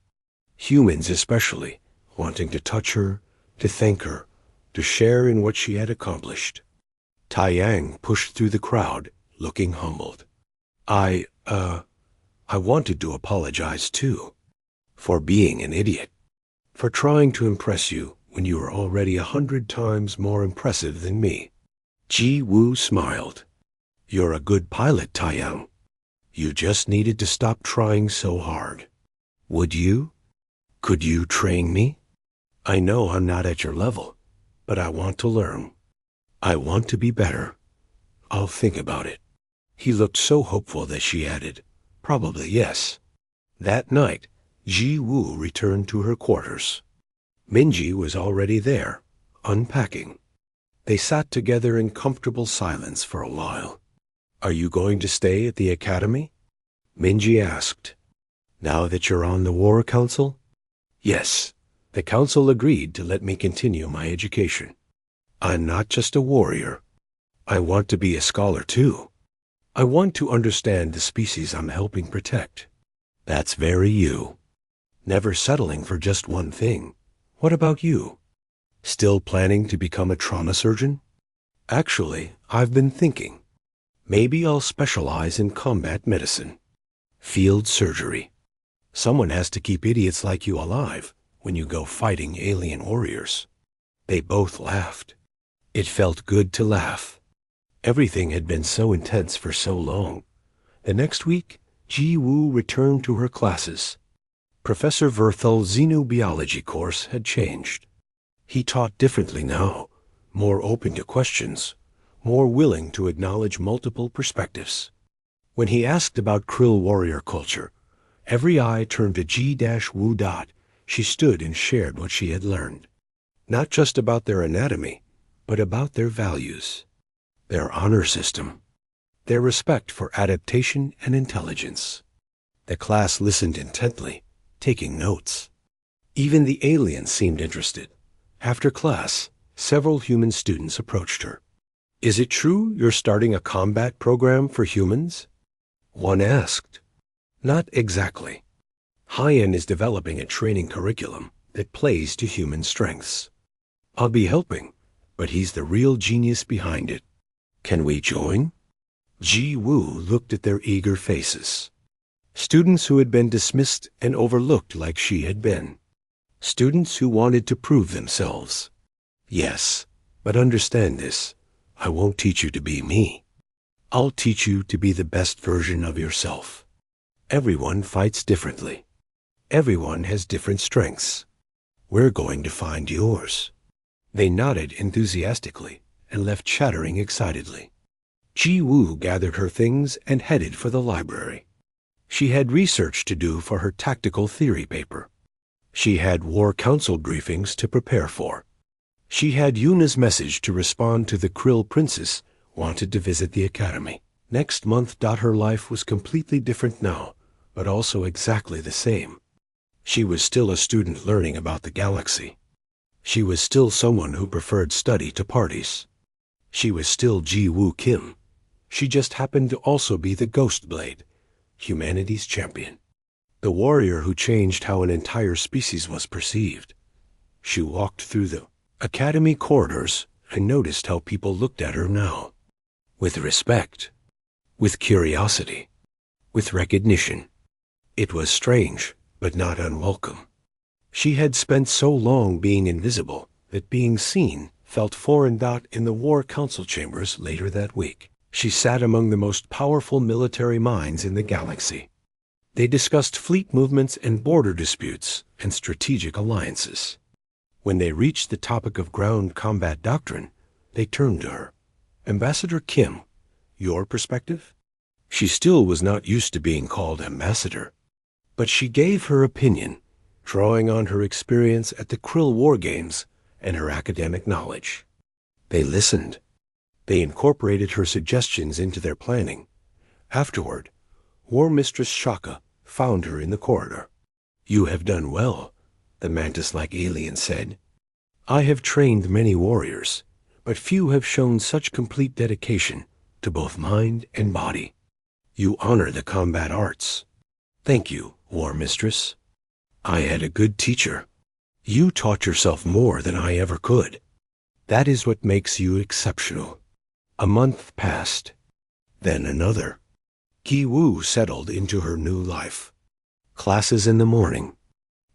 Humans especially, wanting to touch her, to thank her, to share in what she had accomplished. Taiyang pushed through the crowd, looking humbled. I wanted to apologize too, for being an idiot, for trying to impress you when you were already 100 times more impressive than me. Ji Woo smiled. You're a good pilot, Taiyang. You just needed to stop trying so hard. Would you? Could you train me? I know I'm not at your level, but I want to learn. I want to be better. I'll think about it. He looked so hopeful that she added, probably yes. That night, Ji Woo returned to her quarters. Minji was already there, unpacking. They sat together in comfortable silence for a while. Are you going to stay at the academy? Minji asked. Now that you're on the War Council? Yes, the council agreed to let me continue my education. I'm not just a warrior. I want to be a scholar too. I want to understand the species I'm helping protect. That's very you. Never settling for just one thing. What about you? Still planning to become a trauma surgeon? Actually, I've been thinking. Maybe I'll specialize in combat medicine. Field surgery. Someone has to keep idiots like you alive when you go fighting alien warriors. They both laughed. It felt good to laugh. Everything had been so intense for so long. The next week, Ji Woo returned to her classes. Professor Verthel's xenobiology course had changed. He taught differently now, more open to questions, more willing to acknowledge multiple perspectives. When he asked about krill warrior culture, every eye turned to Ji-Woo. She stood and shared what she had learned. Not just about their anatomy, but about their values, their honor system, their respect for adaptation and intelligence. The class listened intently, taking notes. Even the aliens seemed interested. After class, several human students approached her. Is it true you're starting a combat program for humans? One asked. Not exactly. Hyen is developing a training curriculum that plays to human strengths. I'll be helping, but he's the real genius behind it. Can we join? Ji Woo looked at their eager faces. Students who had been dismissed and overlooked like she had been. Students who wanted to prove themselves. Yes, but understand this. I won't teach you to be me. I'll teach you to be the best version of yourself. Everyone fights differently. Everyone has different strengths. We're going to find yours. They nodded enthusiastically and left chattering excitedly. Ji Woo gathered her things and headed for the library. She had research to do for her tactical theory paper. She had War Council briefings to prepare for. She had Yuna's message to respond to the Krill Princess wanted to visit the academy. Next month. Her life was completely different now, but also exactly the same. She was still a student learning about the galaxy. She was still someone who preferred study to parties. She was still Ji Woo Kim. She just happened to also be the Ghost Blade, humanity's champion. The warrior who changed how an entire species was perceived. She walked through the academy corridors, and noticed how people looked at her now. With respect, with curiosity, with recognition. It was strange, but not unwelcome. She had spent so long being invisible that being seen felt foreign. In the War Council chambers later that week, she sat among the most powerful military minds in the galaxy. They discussed fleet movements and border disputes and strategic alliances. When they reached the topic of ground combat doctrine, they turned to her. "Ambassador Kim, your perspective?" She still was not used to being called ambassador, but she gave her opinion, drawing on her experience at the Krill War Games and her academic knowledge. They listened. They incorporated her suggestions into their planning. Afterward, War Mistress Shaka found her in the corridor. "You have done well," the mantis-like alien said. "I have trained many warriors, but few have shown such complete dedication to both mind and body. You honor the combat arts. Thank you, War Mistress. I had a good teacher. You taught yourself more than I ever could. That is what makes you exceptional." A month passed, then another. Ki Wu settled into her new life. Classes in the morning,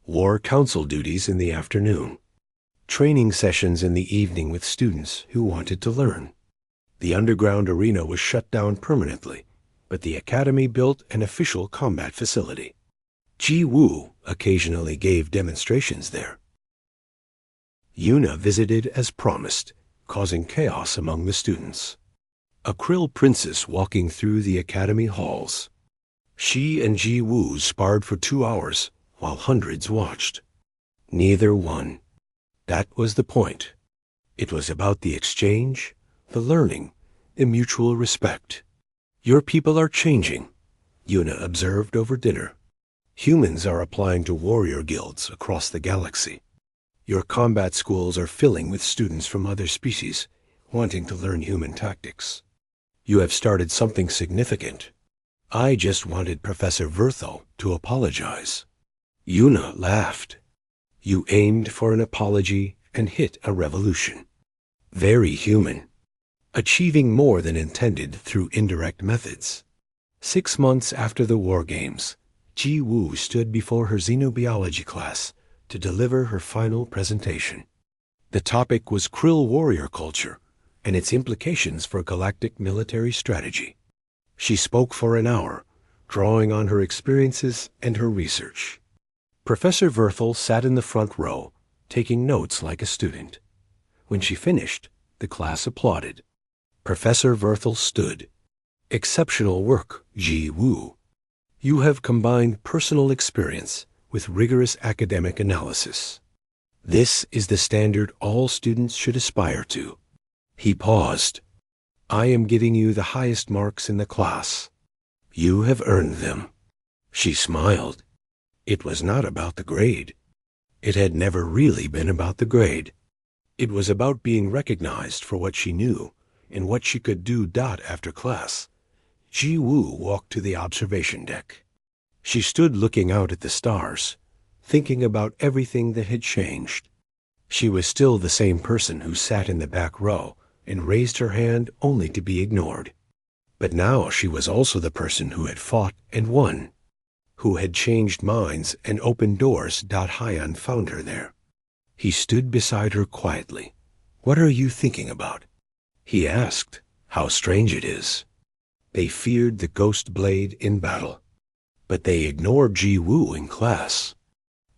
War Council duties in the afternoon, training sessions in the evening with students who wanted to learn. The underground arena was shut down permanently, but the academy built an official combat facility. Ji Wu occasionally gave demonstrations there. Yuna visited as promised, causing chaos among the students. A Krill princess walking through the academy halls. She and Ji Wu sparred for 2 hours, while hundreds watched. Neither won. That was the point. It was about the exchange, the learning, the mutual respect. "Your people are changing," Yuna observed over dinner. "Humans are applying to warrior guilds across the galaxy. Your combat schools are filling with students from other species, wanting to learn human tactics. You have started something significant. I just wanted Professor Verthal to apologize." Yuna laughed. "You aimed for an apology and hit a revolution. Very human. Achieving more than intended through indirect methods." 6 months after the War Games, Ji Wu stood before her xenobiology class to deliver her final presentation. The topic was Krill warrior culture and its implications for galactic military strategy. She spoke for an hour, drawing on her experiences and her research. Professor Verthal sat in the front row, taking notes like a student. When she finished, the class applauded. Professor Verthal stood. "Exceptional work, Ji Wu. You have combined personal experience with rigorous academic analysis. This is the standard all students should aspire to." He paused. "I am giving you the highest marks in the class. You have earned them." She smiled. It was not about the grade. It had never really been about the grade. It was about being recognized for what she knew and what she could do. After class, Ji Wu walked to the observation deck. She stood looking out at the stars, thinking about everything that had changed. She was still the same person who sat in the back row and raised her hand only to be ignored. But now she was also the person who had fought and won, who had changed minds and opened doors. Hyan found her there. He stood beside her quietly. "What are you thinking about?" he asked. "How strange it is. They feared the ghost blade in battle, but they ignored Ji Wu in class.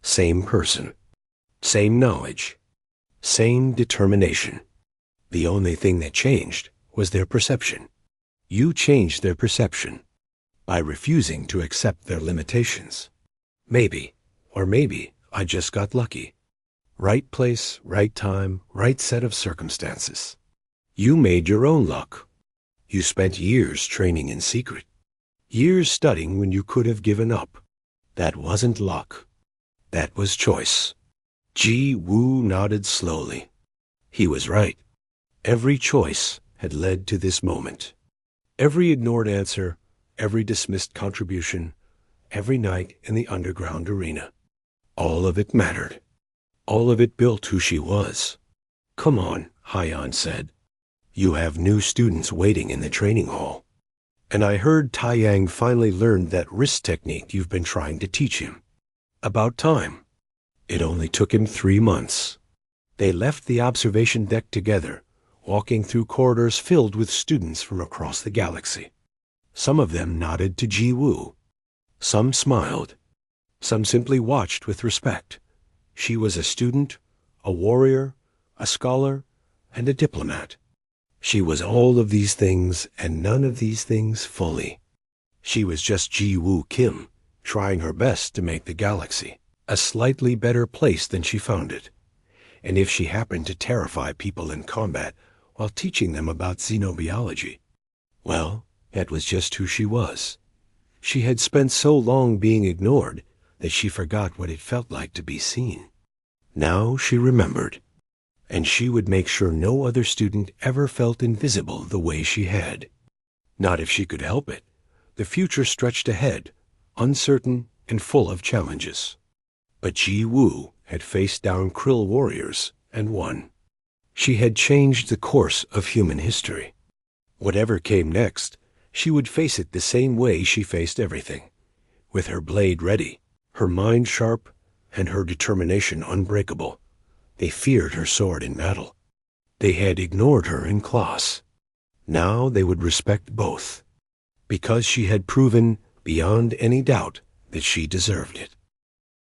Same person, same knowledge, same determination. The only thing that changed was their perception. You changed their perception by refusing to accept their limitations. Maybe, or maybe I just got lucky. Right place, right time, right set of circumstances. You made your own luck. You spent years training in secret, years studying when you could have given up. That wasn't luck. That was choice." Ji Wu nodded slowly. He was right. Every choice had led to this moment. Every ignored answer, every dismissed contribution, every night in the underground arena. All of it mattered. All of it built who she was. "Come on, Hyan said. "You have new students waiting in the training hall. And I heard Taiyang finally learned that wrist technique you've been trying to teach him. About time. It only took him 3 months." They left the observation deck together, walking through corridors filled with students from across the galaxy. Some of them nodded to Ji Woo. Some smiled. Some simply watched with respect. She was a student, a warrior, a scholar, and a diplomat. She was all of these things and none of these things fully. She was just Ji Woo Kim, trying her best to make the galaxy a slightly better place than she found it. And if she happened to terrify people in combat while teaching them about xenobiology, well, that was just who she was. She had spent so long being ignored that she forgot what it felt like to be seen. Now she remembered, and she would make sure no other student ever felt invisible the way she had. Not if she could help it. The future stretched ahead, uncertain and full of challenges. But Ji Woo had faced down Krill warriors and won. She had changed the course of human history. Whatever came next, she would face it the same way she faced everything, with her blade ready, her mind sharp, and her determination unbreakable. They feared her sword in battle. They had ignored her in class. Now they would respect both, because she had proven beyond any doubt that she deserved it.